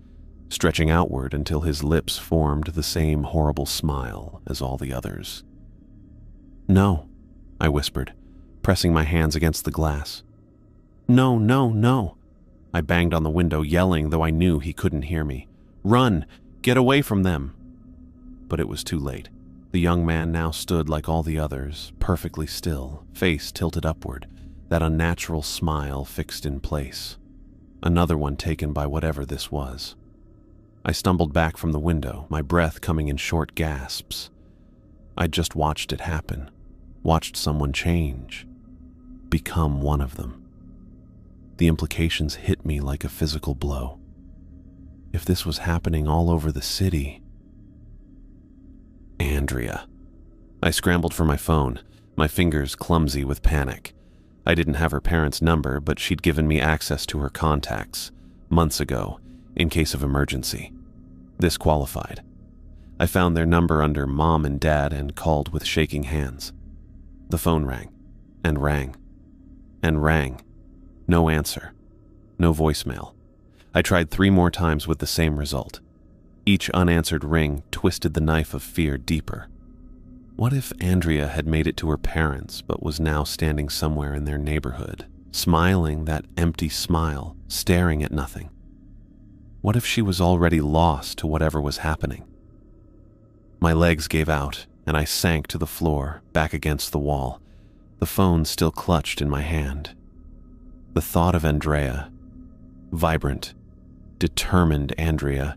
stretching outward until his lips formed the same horrible smile as all the others. "No," I whispered, pressing my hands against the glass. "No, no, no." I banged on the window, yelling, though I knew he couldn't hear me. "Run! Get away from them!" But it was too late. The young man now stood like all the others, perfectly still, face tilted upward, that unnatural smile fixed in place. Another one taken by whatever this was. I stumbled back from the window, my breath coming in short gasps. I'd just watched it happen, watched someone change, become one of them. The implications hit me like a physical blow. If this was happening all over the city... Andrea. I scrambled for my phone, my fingers clumsy with panic. I didn't have her parents' number, but she'd given me access to her contacts, months ago, in case of emergency. This qualified. I found their number under Mom and Dad and called with shaking hands. The phone rang, and rang, and rang. No answer. No voicemail. I tried 3 more times with the same result. Each unanswered ring twisted the knife of fear deeper. What if Andrea had made it to her parents but was now standing somewhere in their neighborhood, smiling that empty smile, staring at nothing? What if she was already lost to whatever was happening? My legs gave out, and I sank to the floor, back against the wall, the phone still clutched in my hand. The thought of Andrea, vibrant, determined Andrea,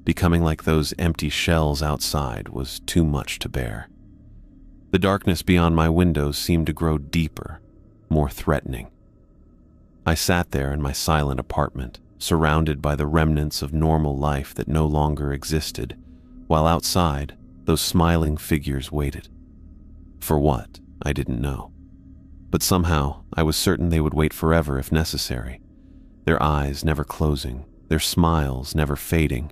becoming like those empty shells outside, was too much to bear. The darkness beyond my windows seemed to grow deeper, more threatening. I sat there in my silent apartment, surrounded by the remnants of normal life that no longer existed, while outside, those smiling figures waited. For what, I didn't know. But somehow, I was certain they would wait forever if necessary, their eyes never closing, their smiles never fading,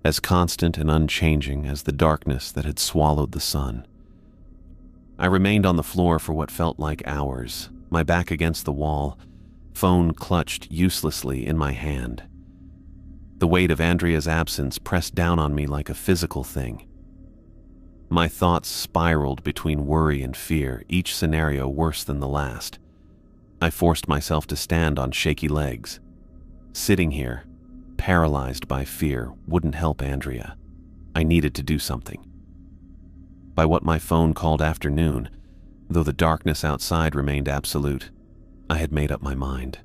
as constant and unchanging as the darkness that had swallowed the sun. I remained on the floor for what felt like hours, my back against the wall, phone clutched uselessly in my hand. The weight of Andrea's absence pressed down on me like a physical thing. My thoughts spiraled between worry and fear, each scenario worse than the last. I forced myself to stand on shaky legs. Sitting here, paralyzed by fear, wouldn't help Andrea. I needed to do something. By what my phone called afternoon, though the darkness outside remained absolute, I had made up my mind.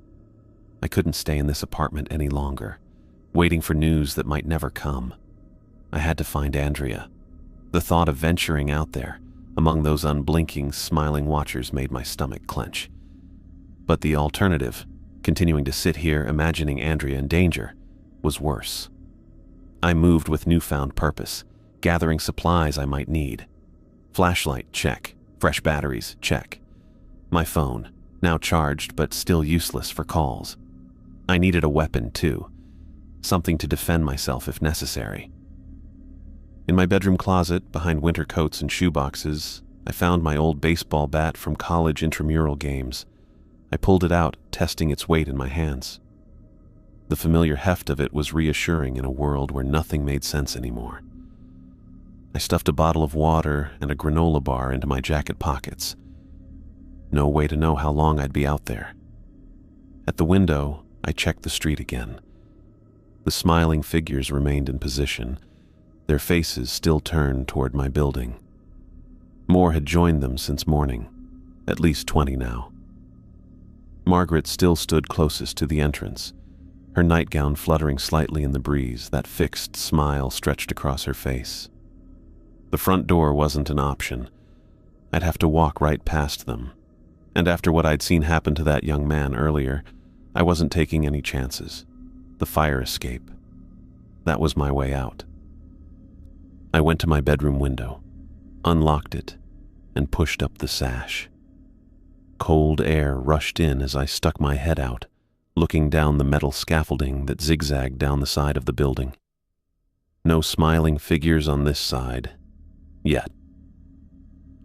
I couldn't stay in this apartment any longer, waiting for news that might never come. I had to find Andrea. The thought of venturing out there, among those unblinking, smiling watchers, made my stomach clench. But the alternative, continuing to sit here imagining Andrea in danger, was worse. I moved with newfound purpose, gathering supplies I might need. Flashlight, check. Fresh batteries, check. My phone, now charged but still useless for calls. I needed a weapon too, something to defend myself if necessary. In my bedroom closet, behind winter coats and shoeboxes, I found my old baseball bat from college intramural games. I pulled it out, testing its weight in my hands. The familiar heft of it was reassuring in a world where nothing made sense anymore. I stuffed a bottle of water and a granola bar into my jacket pockets. No way to know how long I'd be out there. At the window, I checked the street again. The smiling figures remained in position, their faces still turned toward my building. More had joined them since morning, at least 20 now. Margaret still stood closest to the entrance, her nightgown fluttering slightly in the breeze, that fixed smile stretched across her face. The front door wasn't an option. I'd have to walk right past them, and after what I'd seen happen to that young man earlier, I wasn't taking any chances. The fire escape. That was my way out. I went to my bedroom window, unlocked it, and pushed up the sash. Cold air rushed in as I stuck my head out, looking down the metal scaffolding that zigzagged down the side of the building. No smiling figures on this side, yet.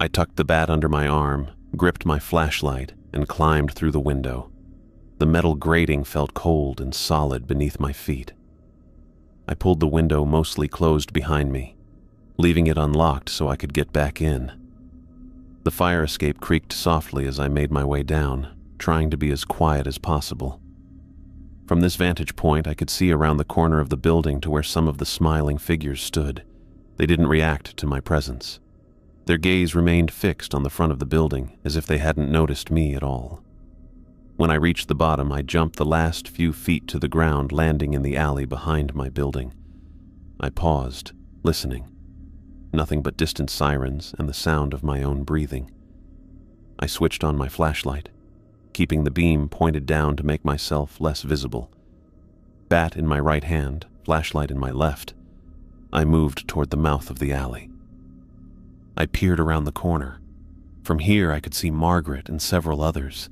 I tucked the bat under my arm, gripped my flashlight, and climbed through the window. The metal grating felt cold and solid beneath my feet. I pulled the window mostly closed behind me, leaving it unlocked so I could get back in. The fire escape creaked softly as I made my way down, trying to be as quiet as possible. From this vantage point, I could see around the corner of the building to where some of the smiling figures stood. They didn't react to my presence. Their gaze remained fixed on the front of the building, as if they hadn't noticed me at all. When I reached the bottom, I jumped the last few feet to the ground, landing in the alley behind my building. I paused, listening. Nothing but distant sirens and the sound of my own breathing. I switched on my flashlight, keeping the beam pointed down to make myself less visible. Bat in my right hand, flashlight in my left, I moved toward the mouth of the alley. I peered around the corner. From here I could see Margaret and several others,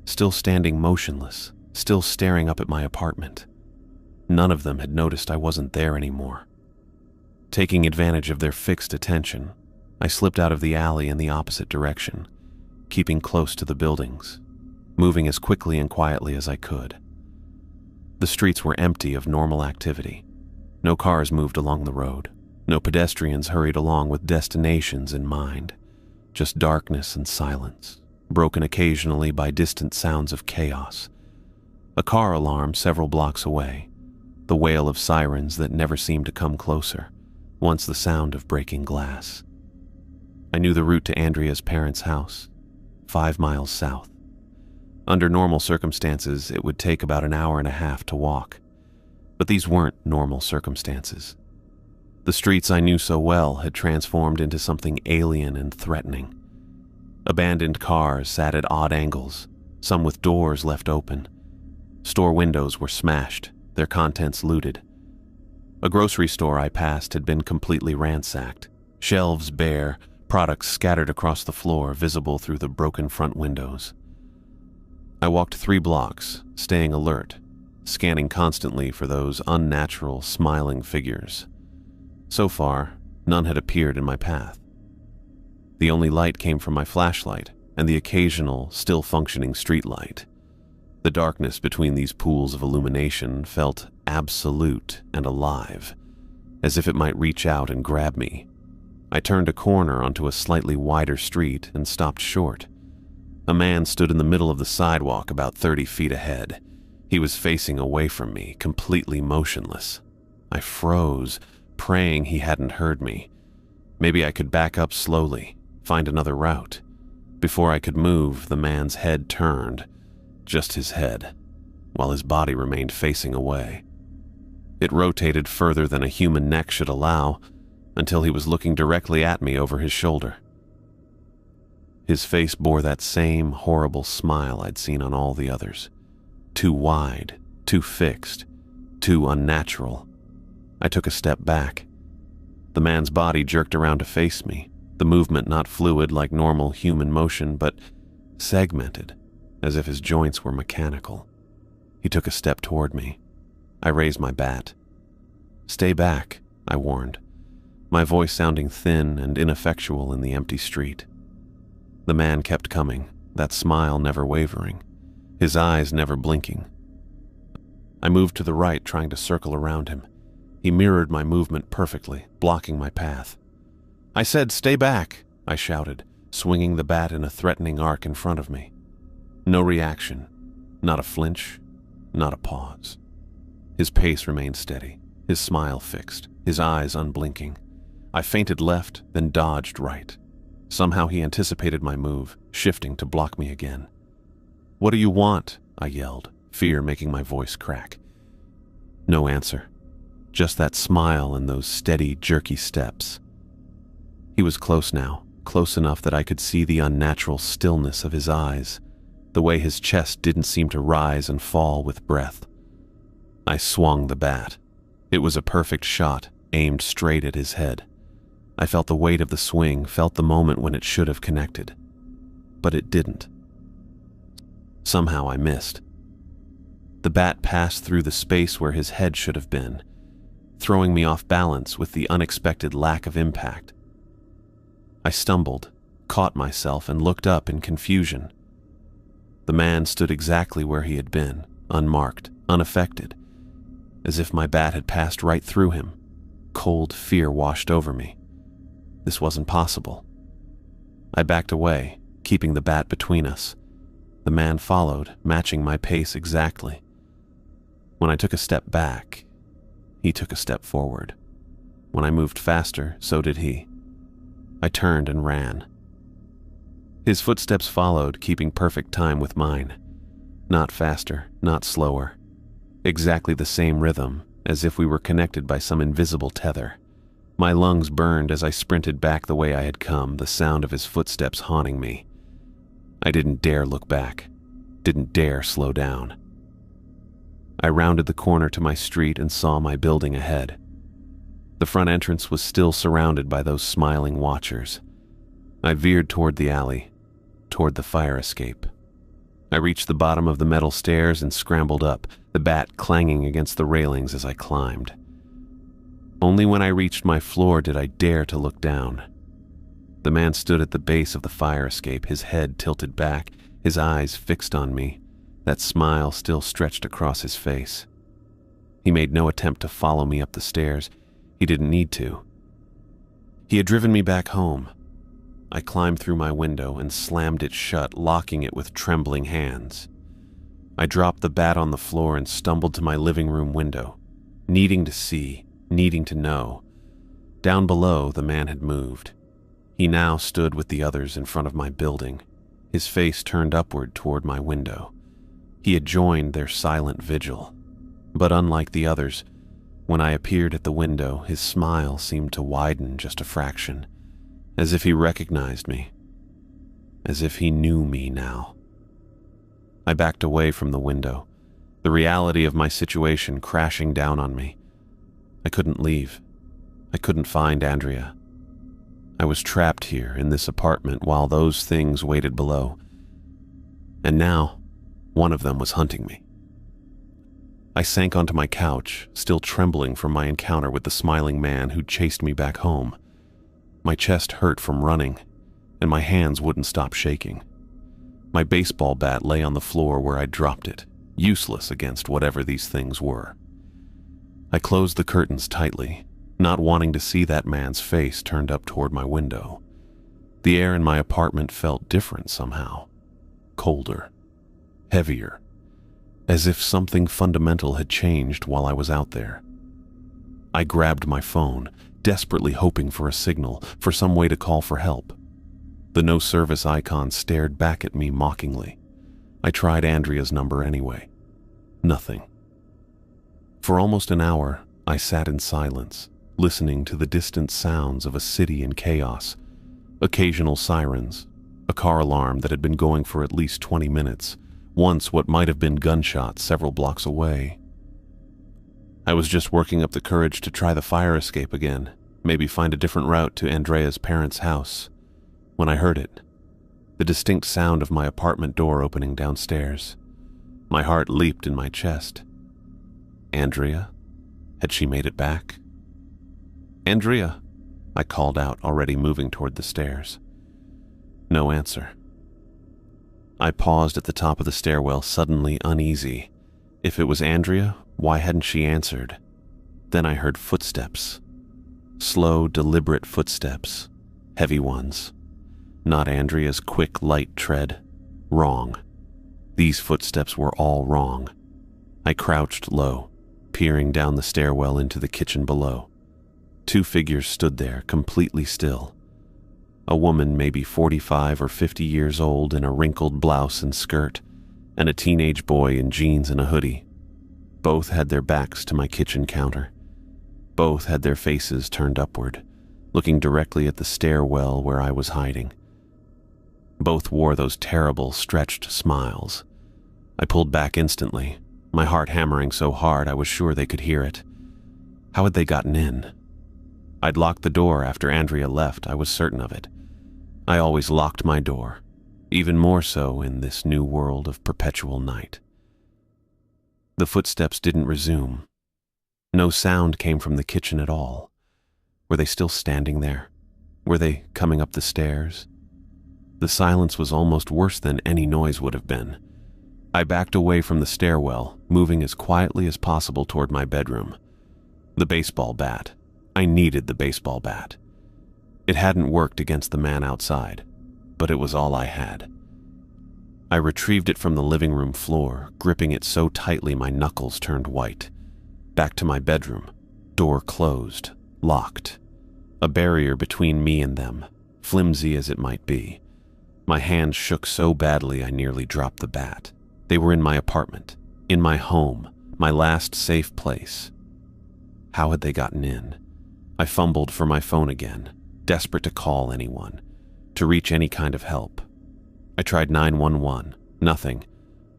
still standing motionless, still staring up at my apartment. None of them had noticed I wasn't there anymore. Taking advantage of their fixed attention, I slipped out of the alley in the opposite direction, keeping close to the buildings, moving as quickly and quietly as I could. The streets were empty of normal activity. No cars moved along the road. No pedestrians hurried along with destinations in mind. Just darkness and silence, broken occasionally by distant sounds of chaos. A car alarm several blocks away, the wail of sirens that never seemed to come closer, once the sound of breaking glass. I knew the route to Andrea's parents' house, 5 miles south. Under normal circumstances, it would take about an hour and a half to walk. But these weren't normal circumstances. The streets I knew so well had transformed into something alien and threatening. Abandoned cars sat at odd angles, some with doors left open. Store windows were smashed, their contents looted. A grocery store I passed had been completely ransacked, shelves bare, products scattered across the floor visible through the broken front windows. I walked 3 blocks, staying alert, scanning constantly for those unnatural, smiling figures. So far, none had appeared in my path. The only light came from my flashlight and the occasional, still-functioning streetlight. The darkness between these pools of illumination felt absolute and alive, as if it might reach out and grab me. I turned a corner onto a slightly wider street and stopped short. A man stood in the middle of the sidewalk about 30 feet ahead. He was facing away from me, completely motionless. I froze, praying he hadn't heard me. Maybe I could back up slowly, find another route. Before I could move, the man's head turned, just his head, while his body remained facing away. It rotated further than a human neck should allow, until he was looking directly at me over his shoulder. His face bore that same horrible smile I'd seen on all the others. Too wide, too fixed, too unnatural. I took a step back. The man's body jerked around to face me, the movement not fluid like normal human motion, but segmented, as if his joints were mechanical. He took a step toward me. I raised my bat. "Stay back," I warned, my voice sounding thin and ineffectual in the empty street. The man kept coming, that smile never wavering, his eyes never blinking. I moved to the right, trying to circle around him. He mirrored my movement perfectly, blocking my path. "I said stay back," I shouted, swinging the bat in a threatening arc in front of me. No reaction, not a flinch, not a pause. His pace remained steady, his smile fixed, his eyes unblinking. I feinted left, then dodged right. Somehow he anticipated my move, shifting to block me again. "What do you want?" I yelled, fear making my voice crack. No answer, just that smile and those steady, jerky steps. He was close now, close enough that I could see the unnatural stillness of his eyes, the way his chest didn't seem to rise and fall with breath. I swung the bat. It was a perfect shot, aimed straight at his head. I felt the weight of the swing, felt the moment when it should have connected. But it didn't. Somehow I missed. The bat passed through the space where his head should have been, throwing me off balance with the unexpected lack of impact. I stumbled, caught myself, and looked up in confusion. The man stood exactly where he had been, unmarked, unaffected, as if my bat had passed right through him. Cold fear washed over me. This wasn't possible. I backed away, keeping the bat between us. The man followed, matching my pace exactly. When I took a step back, he took a step forward. When I moved faster, so did he. I turned and ran. His footsteps followed, keeping perfect time with mine. Not faster, not slower. Exactly the same rhythm, as if we were connected by some invisible tether. My lungs burned as I sprinted back the way I had come, the sound of his footsteps haunting me. I didn't dare look back, didn't dare slow down. I rounded the corner to my street and saw my building ahead. The front entrance was still surrounded by those smiling watchers. I veered toward the alley, toward the fire escape. I reached the bottom of the metal stairs and scrambled up, the bat clanging against the railings as I climbed. Only when I reached my floor did I dare to look down. The man stood at the base of the fire escape, his head tilted back, his eyes fixed on me, that smile still stretched across his face. He made no attempt to follow me up the stairs. He didn't need to. He had driven me back home. I climbed through my window and slammed it shut, locking it with trembling hands. I dropped the bat on the floor and stumbled to my living room window, needing to see, needing to know. Down below, the man had moved. He now stood with the others in front of my building, his face turned upward toward my window. He had joined their silent vigil. But unlike the others, when I appeared at the window, his smile seemed to widen just a fraction, as if he recognized me, as if he knew me now. I backed away from the window, the reality of my situation crashing down on me. I couldn't leave. I couldn't find Andrea. I was trapped here in this apartment while those things waited below. And now, one of them was hunting me. I sank onto my couch, still trembling from my encounter with the smiling man who chased me back home. My chest hurt from running, and my hands wouldn't stop shaking. My baseball bat lay on the floor where I dropped it, useless against whatever these things were. I closed the curtains tightly, not wanting to see that man's face turned up toward my window. The air in my apartment felt different somehow. Colder. Heavier. As if something fundamental had changed while I was out there. I grabbed my phone, desperately hoping for a signal, for some way to call for help. The no-service icon stared back at me mockingly. I tried Andrea's number anyway. Nothing. For almost an hour, I sat in silence, listening to the distant sounds of a city in chaos. Occasional sirens, a car alarm that had been going for at least 20 minutes, once what might have been gunshots several blocks away. I was just working up the courage to try the fire escape again, maybe find a different route to Andrea's parents' house, when I heard it, the distinct sound of my apartment door opening downstairs. My heart leaped in my chest. Andrea? Had she made it back? Andrea, I called out, already moving toward the stairs. No answer. I paused at the top of the stairwell, suddenly uneasy. If it was Andrea, why hadn't she answered? Then I heard footsteps. Slow, deliberate footsteps. Heavy ones. Not Andrea's quick, light tread. Wrong. These footsteps were all wrong. I crouched low, peering down the stairwell into the kitchen below. Two figures stood there, completely still. A woman maybe 45 or 50 years old in a wrinkled blouse and skirt, and a teenage boy in jeans and a hoodie. Both had their backs to my kitchen counter. Both had their faces turned upward, looking directly at the stairwell where I was hiding. Both wore those terrible, stretched smiles. I pulled back instantly, my heart hammering so hard I was sure they could hear it. How had they gotten in? I'd locked the door after Andrea left, I was certain of it. I always locked my door. even more so in this new world of perpetual night. The footsteps didn't resume. No sound came from the kitchen at all. Were they still standing there? Were they coming up the stairs? The silence was almost worse than any noise would have been. I backed away from the stairwell, moving as quietly as possible toward my bedroom. The baseball bat. I needed the baseball bat. It hadn't worked against the man outside, but it was all I had. I retrieved it from the living room floor, gripping it so tightly my knuckles turned white. Back to my bedroom. Door closed, locked. A barrier between me and them, flimsy as it might be. My hands shook so badly I nearly dropped the bat. They were in my apartment, in my home, my last safe place. How had they gotten in? I fumbled for my phone again, desperate to call anyone, to reach any kind of help. I tried 911, nothing.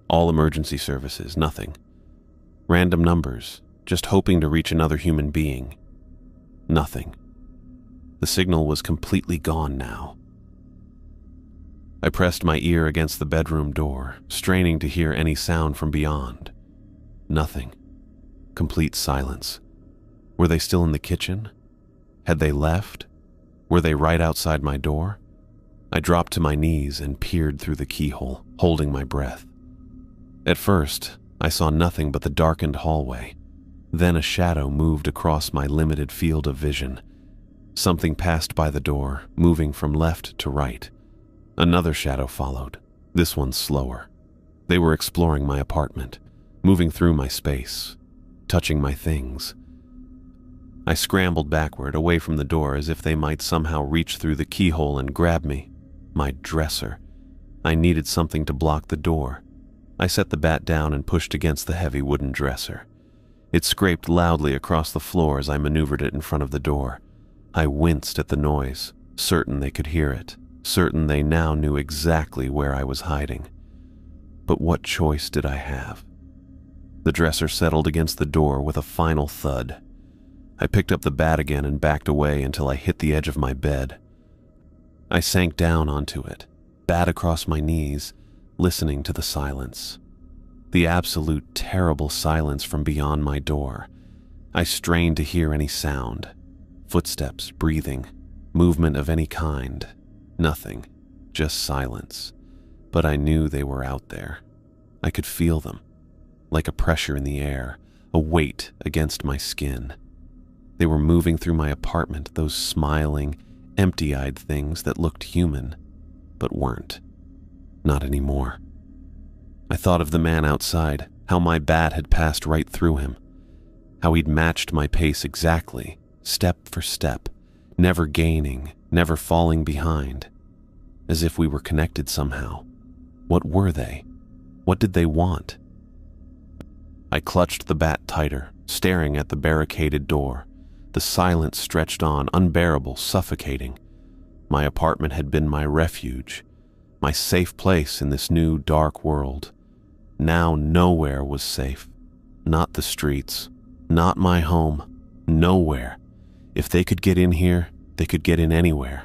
All emergency services, nothing. Random numbers, just hoping to reach another human being. Nothing. The signal was completely gone now. I pressed my ear against the bedroom door, straining to hear any sound from beyond. Nothing. Complete silence. Were they still in the kitchen? Had they left? Were they right outside my door? I dropped to my knees and peered through the keyhole, holding my breath. At first, I saw nothing but the darkened hallway. Then a shadow moved across my limited field of vision. Something passed by the door, moving from left to right. Another shadow followed, this one slower. They were exploring my apartment, moving through my space, touching my things. I scrambled backward, away from the door, as if they might somehow reach through the keyhole and grab me. My dresser. I needed something to block the door. I set the bat down and pushed against the heavy wooden dresser. It scraped loudly across the floor as I maneuvered it in front of the door. I winced at the noise, certain they could hear it, certain they now knew exactly where I was hiding. But what choice did I have? The dresser settled against the door with a final thud. I picked up the bat again and backed away until I hit the edge of my bed. I sank down onto it, bat across my knees, listening to the silence. The absolute terrible silence from beyond my door. I strained to hear any sound. Footsteps, breathing, movement of any kind. Nothing, just silence. But I knew they were out there. I could feel them, like a pressure in the air, a weight against my skin. They were moving through my apartment, those smiling, empty-eyed things that looked human, but weren't. Not anymore. I thought of the man outside, how my bat had passed right through him, how he'd matched my pace exactly, step for step, never gaining, never falling behind, as if we were connected somehow. What were they? What did they want? I clutched the bat tighter, staring at the barricaded door. The silence stretched on, unbearable, suffocating. My apartment had been my refuge, my safe place in this new, dark world. Now nowhere was safe. Not the streets, not my home, nowhere. If they could get in here, they could get in anywhere.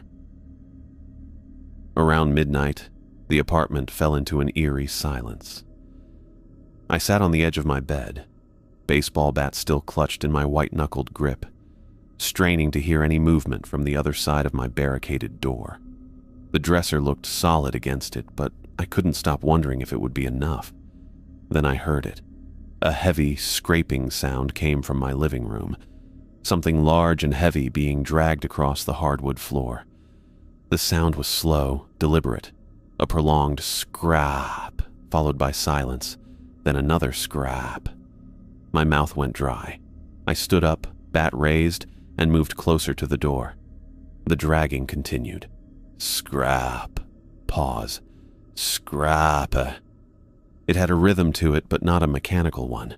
Around midnight, the apartment fell into an eerie silence. I sat on the edge of my bed, baseball bat still clutched in my white-knuckled grip, straining to hear any movement from the other side of my barricaded door. The dresser looked solid against it, but I couldn't stop wondering if it would be enough. Then I heard it. A heavy, scraping sound came from my living room, something large and heavy being dragged across the hardwood floor. The sound was slow, deliberate, a prolonged scrap, followed by silence, then another scrap. My mouth went dry. I stood up, bat raised, and moved closer to the door. The dragging continued. Scrap. Pause. Scrap. It had a rhythm to it, but not a mechanical one.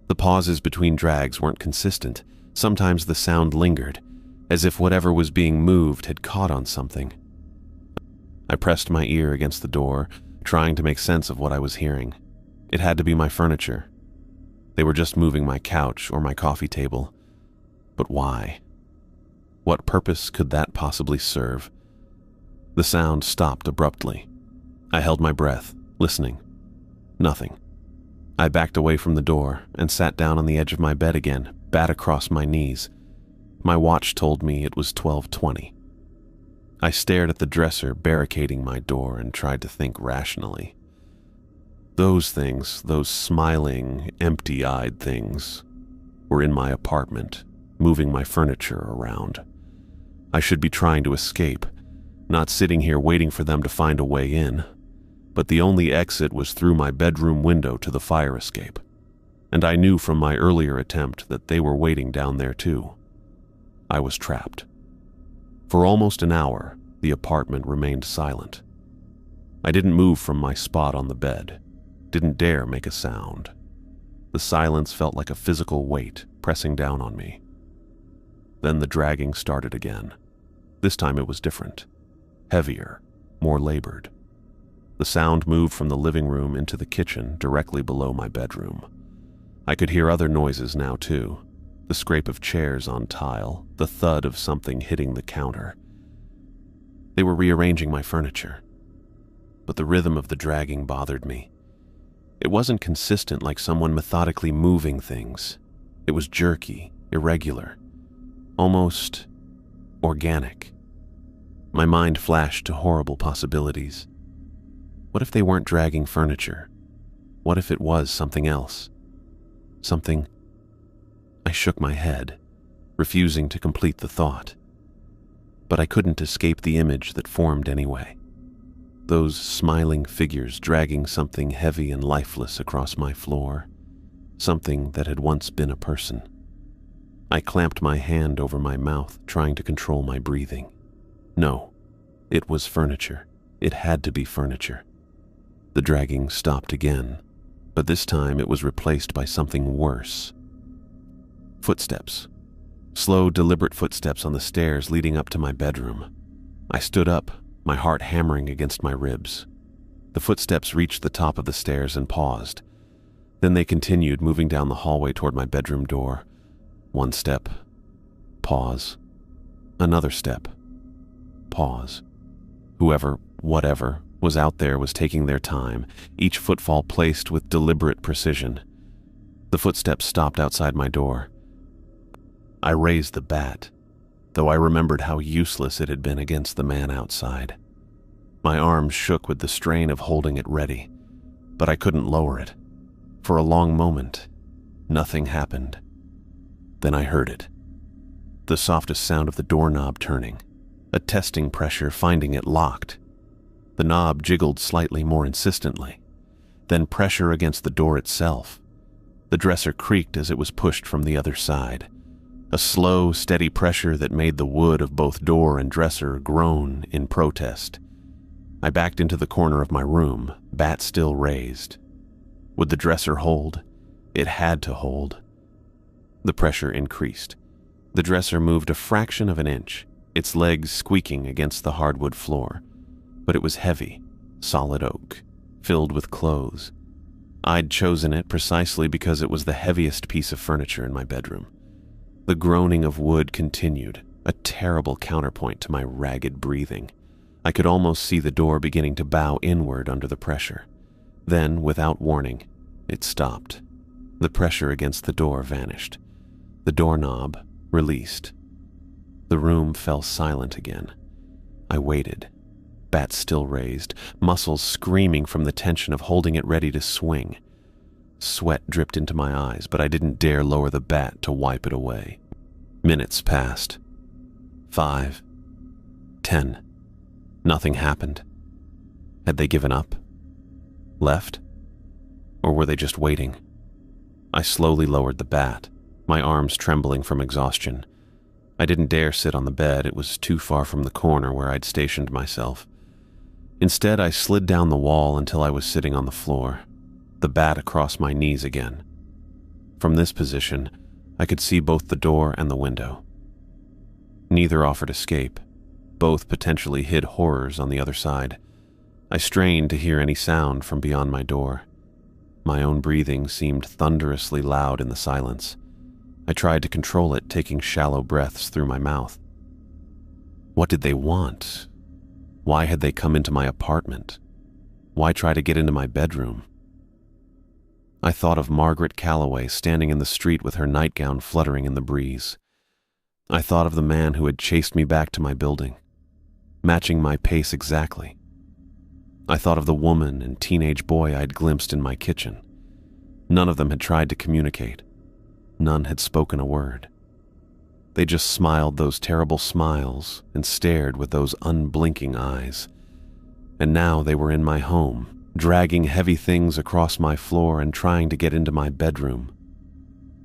The pauses between drags weren't consistent. Sometimes the sound lingered, as if whatever was being moved had caught on something. I pressed my ear against the door, trying to make sense of what I was hearing. It had to be my furniture. They were just moving my couch or my coffee table. But why? What purpose could that possibly serve? The sound stopped abruptly. I held my breath, listening. Nothing. I backed away from the door and sat down on the edge of my bed again, bat across my knees. My watch told me it was 12:20. I stared at the dresser barricading my door and tried to think rationally. Those things, those smiling, empty-eyed things, were in my apartment, moving my furniture around. I should be trying to escape, not sitting here waiting for them to find a way in. But the only exit was through my bedroom window to the fire escape, and I knew from my earlier attempt that they were waiting down there too. I was trapped. For almost an hour, the apartment remained silent. I didn't move from my spot on the bed, didn't dare make a sound. The silence felt like a physical weight pressing down on me. Then the dragging started again. This time it was different, heavier, more labored. The sound moved from the living room into the kitchen directly below my bedroom. I could hear other noises now too, the scrape of chairs on tile, the thud of something hitting the counter. They were rearranging my furniture, but the rhythm of the dragging bothered me. It wasn't consistent like someone methodically moving things. It was jerky, irregular, almost organic. My mind flashed to horrible possibilities. What if they weren't dragging furniture? What if it was something else? Something... I shook my head, refusing to complete the thought. But I couldn't escape the image that formed anyway. Those smiling figures dragging something heavy and lifeless across my floor. Something that had once been a person. I clamped my hand over my mouth, trying to control my breathing. No, it was furniture. It had to be furniture. The dragging stopped again, but this time it was replaced by something worse. Footsteps. Slow, deliberate footsteps on the stairs leading up to my bedroom. I stood up, my heart hammering against my ribs. The footsteps reached the top of the stairs and paused. Then they continued, moving down the hallway toward my bedroom door. One step. Pause. Another step. Pause. Whoever, whatever, was out there was taking their time, each footfall placed with deliberate precision. The footsteps stopped outside my door. I raised the bat, though I remembered how useless it had been against the man outside. My arms shook with the strain of holding it ready, but I couldn't lower it. For a long moment, nothing happened. Then I heard it. The softest sound of the doorknob turning, a testing pressure finding it locked. The knob jiggled slightly more insistently, then pressure against the door itself. The dresser creaked as it was pushed from the other side, a slow, steady pressure that made the wood of both door and dresser groan in protest. I backed into the corner of my room, bat still raised. Would the dresser hold? It had to hold. The pressure increased. The dresser moved a fraction of an inch, its legs squeaking against the hardwood floor. But it was heavy, solid oak, filled with clothes. I'd chosen it precisely because it was the heaviest piece of furniture in my bedroom. The groaning of wood continued, a terrible counterpoint to my ragged breathing. I could almost see the door beginning to bow inward under the pressure. Then, without warning, it stopped. The pressure against the door vanished. The doorknob released. The room fell silent again. I waited. Bat still raised, muscles screaming from the tension of holding it ready to swing. Sweat dripped into my eyes, but I didn't dare lower the bat to wipe it away. Minutes passed. 5. 10. Nothing happened. Had they given up? Left? Or were they just waiting? I slowly lowered the bat, my arms trembling from exhaustion. I didn't dare sit on the bed, it was too far from the corner where I'd stationed myself. Instead, I slid down the wall until I was sitting on the floor, the bat across my knees again. From this position, I could see both the door and the window. Neither offered escape. Both potentially hid horrors on the other side. I strained to hear any sound from beyond my door. My own breathing seemed thunderously loud in the silence. I tried to control it, taking shallow breaths through my mouth. What did they want? Why had they come into my apartment? Why try to get into my bedroom? I thought of Margaret Calloway standing in the street with her nightgown fluttering in the breeze. I thought of the man who had chased me back to my building, matching my pace exactly. I thought of the woman and teenage boy I'd glimpsed in my kitchen. None of them had tried to communicate. None had spoken a word. They just smiled those terrible smiles and stared with those unblinking eyes. And now they were in my home, dragging heavy things across my floor and trying to get into my bedroom.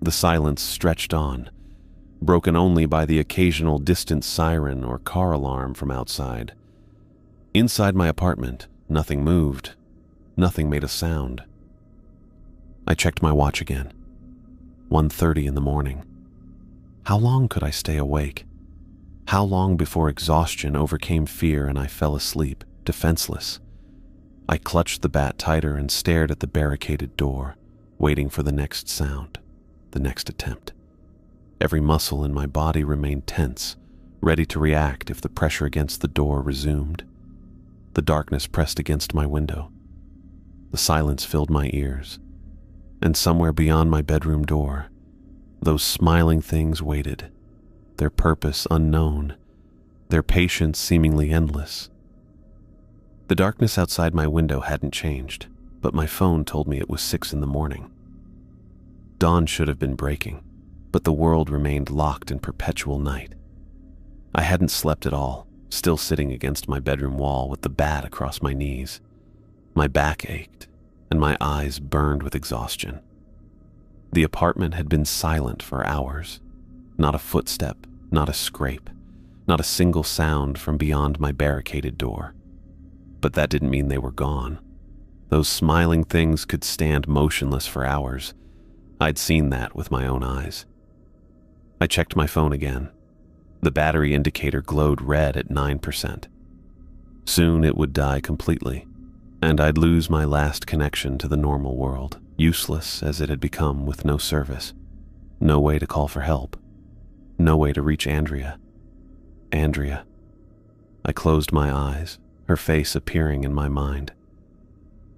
The silence stretched on, broken only by the occasional distant siren or car alarm from outside. Inside my apartment, nothing moved. Nothing made a sound. I checked my watch again. 1:30 in the morning. How long could I stay awake? How long before exhaustion overcame fear and I fell asleep, defenseless? I clutched the bat tighter and stared at the barricaded door, waiting for the next sound, the next attempt. Every muscle in my body remained tense, ready to react if the pressure against the door resumed. The darkness pressed against my window. The silence filled my ears. And somewhere beyond my bedroom door, those smiling things waited, their purpose unknown, their patience seemingly endless. The darkness outside my window hadn't changed, but my phone told me it was 6 in the morning. Dawn should have been breaking, but the world remained locked in perpetual night. I hadn't slept at all, still sitting against my bedroom wall with the bat across my knees. My back ached, and my eyes burned with exhaustion. The apartment had been silent for hours. Not a footstep, not a scrape, not a single sound from beyond my barricaded door. But that didn't mean they were gone. Those smiling things could stand motionless for hours. I'd seen that with my own eyes. I checked my phone again. The battery indicator glowed red at 9%. Soon it would die completely, and I'd lose my last connection to the normal world, useless as it had become with no service. No way to call for help. No way to reach Andrea. Andrea. I closed my eyes, her face appearing in my mind.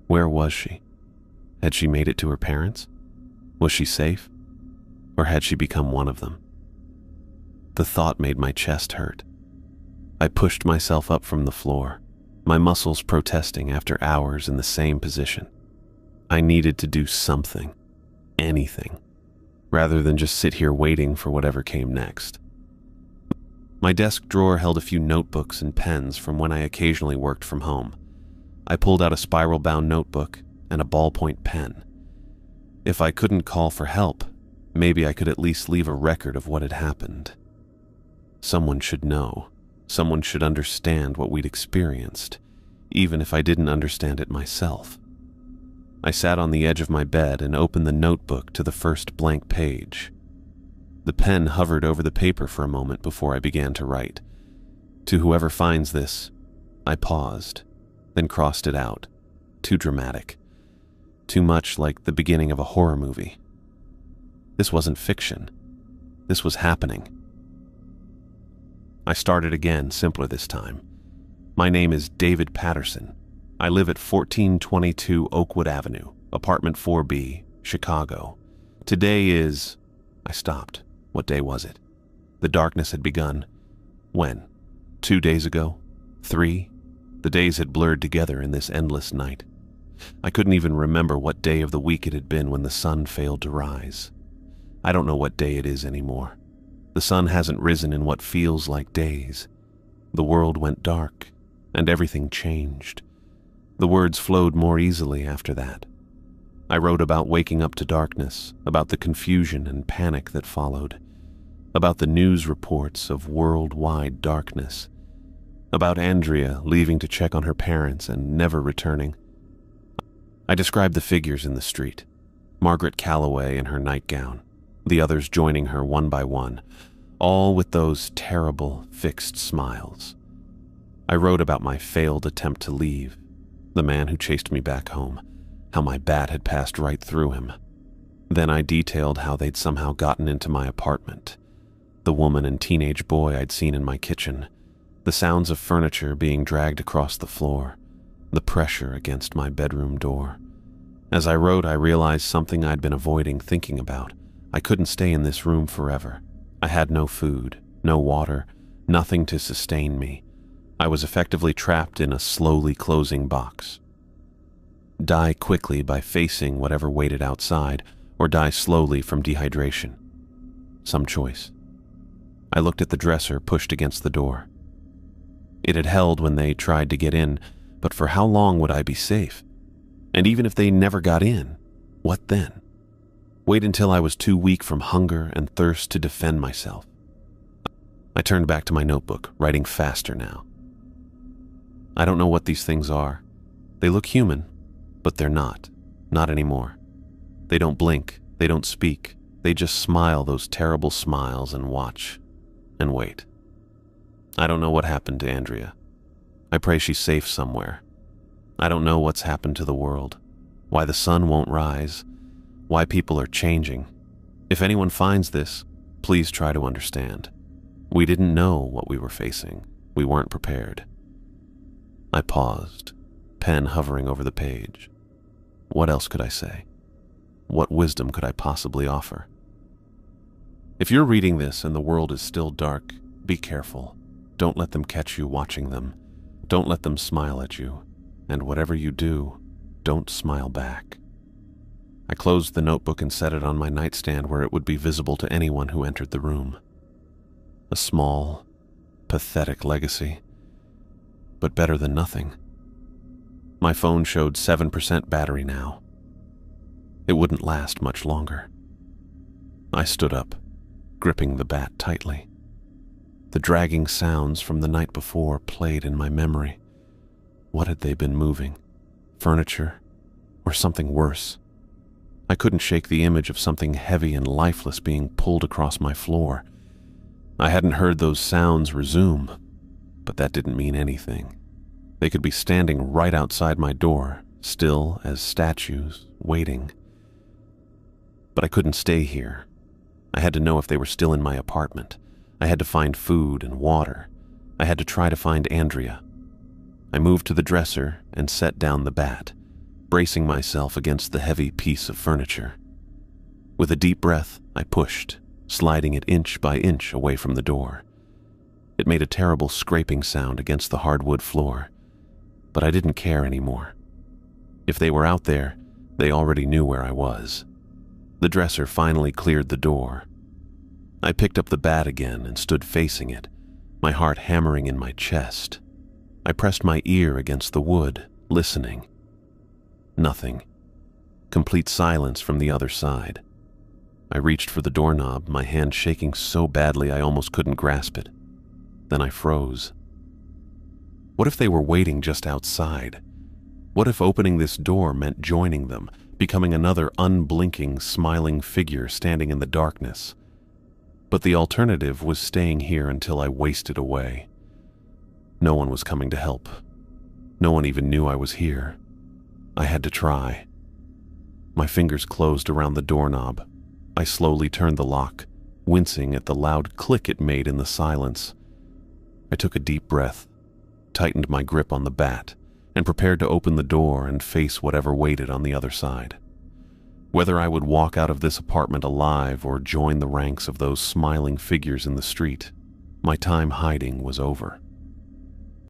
Where was she? Had she made it to her parents? Was she safe? Or had she become one of them? The thought made my chest hurt. I pushed myself up from the floor, my muscles protesting after hours in the same position. I needed to do something, anything, rather than just sit here waiting for whatever came next. My desk drawer held a few notebooks and pens from when I occasionally worked from home. I pulled out a spiral-bound notebook and a ballpoint pen. If I couldn't call for help, maybe I could at least leave a record of what had happened. Someone should know. Someone should understand what we'd experienced, even if I didn't understand it myself. I sat on the edge of my bed and opened the notebook to the first blank page. The pen hovered over the paper for a moment before I began to write. To whoever finds this, I paused, then crossed it out. Too dramatic. Too much like the beginning of a horror movie. This wasn't fiction. This was happening. I started again, simpler this time. My name is David Patterson. I live at 1422 Oakwood Avenue, apartment 4B, Chicago. Today is... I stopped. What day was it? The darkness had begun. When? 2 days ago? 3? The days had blurred together in this endless night. I couldn't even remember what day of the week it had been when the sun failed to rise. I don't know what day it is anymore. The sun hasn't risen in what feels like days. The world went dark, and everything changed. The words flowed more easily after that. I wrote about waking up to darkness, about the confusion and panic that followed, about the news reports of worldwide darkness, about Andrea leaving to check on her parents and never returning. I described the figures in the street, Margaret Calloway in her nightgown, the others joining her one by one, all with those terrible, fixed smiles. I wrote about my failed attempt to leave, the man who chased me back home, how my bat had passed right through him. Then I detailed how they'd somehow gotten into my apartment, the woman and teenage boy I'd seen in my kitchen, the sounds of furniture being dragged across the floor, the pressure against my bedroom door. As I wrote, I realized something I'd been avoiding thinking about. I couldn't stay in this room forever. I had no food, no water, nothing to sustain me. I was effectively trapped in a slowly closing box. Die quickly by facing whatever waited outside, or die slowly from dehydration. Some choice. I looked at the dresser pushed against the door. It had held when they tried to get in, but for how long would I be safe? And even if they never got in, what then? Wait until I was too weak from hunger and thirst to defend myself. I turned back to my notebook, writing faster now. I don't know what these things are. They look human, but they're not. Not anymore. They don't blink. They don't speak. They just smile those terrible smiles and watch and wait. I don't know what happened to Andrea. I pray she's safe somewhere. I don't know what's happened to the world, why the sun won't rise, why people are changing. If anyone finds this, please try to understand. We didn't know what we were facing. We weren't prepared. I paused, pen hovering over the page. What else could I say? What wisdom could I possibly offer? If you're reading this and the world is still dark, be careful. Don't let them catch you watching them. Don't let them smile at you. And whatever you do, don't smile back. I closed the notebook and set it on my nightstand where it would be visible to anyone who entered the room. A small, pathetic legacy, but better than nothing. My phone showed 7% battery now. It wouldn't last much longer. I stood up, gripping the bat tightly. The dragging sounds from the night before played in my memory. What had they been moving? Furniture? Or something worse? I couldn't shake the image of something heavy and lifeless being pulled across my floor. I hadn't heard those sounds resume, but that didn't mean anything. They could be standing right outside my door, still as statues, waiting. But I couldn't stay here. I had to know if they were still in my apartment. I had to find food and water. I had to try to find Andrea. I moved to the dresser and set down the bat, bracing myself against the heavy piece of furniture. With a deep breath, I pushed, sliding it inch by inch away from the door. It made a terrible scraping sound against the hardwood floor, but I didn't care anymore. If they were out there, they already knew where I was. The dresser finally cleared the door. I picked up the bat again and stood facing it, my heart hammering in my chest. I pressed my ear against the wood, listening. Nothing. Complete silence from the other side. I reached for the doorknob, my hand shaking so badly I almost couldn't grasp it. Then I froze. What if they were waiting just outside? What if opening this door meant joining them, becoming another unblinking, smiling figure standing in the darkness? But the alternative was staying here until I wasted away. No one was coming to help. No one even knew I was here. I had to try. My fingers closed around the doorknob. I slowly turned the lock, wincing at the loud click it made in the silence. I took a deep breath, tightened my grip on the bat, and prepared to open the door and face whatever waited on the other side. Whether I would walk out of this apartment alive or join the ranks of those smiling figures in the street, my time hiding was over.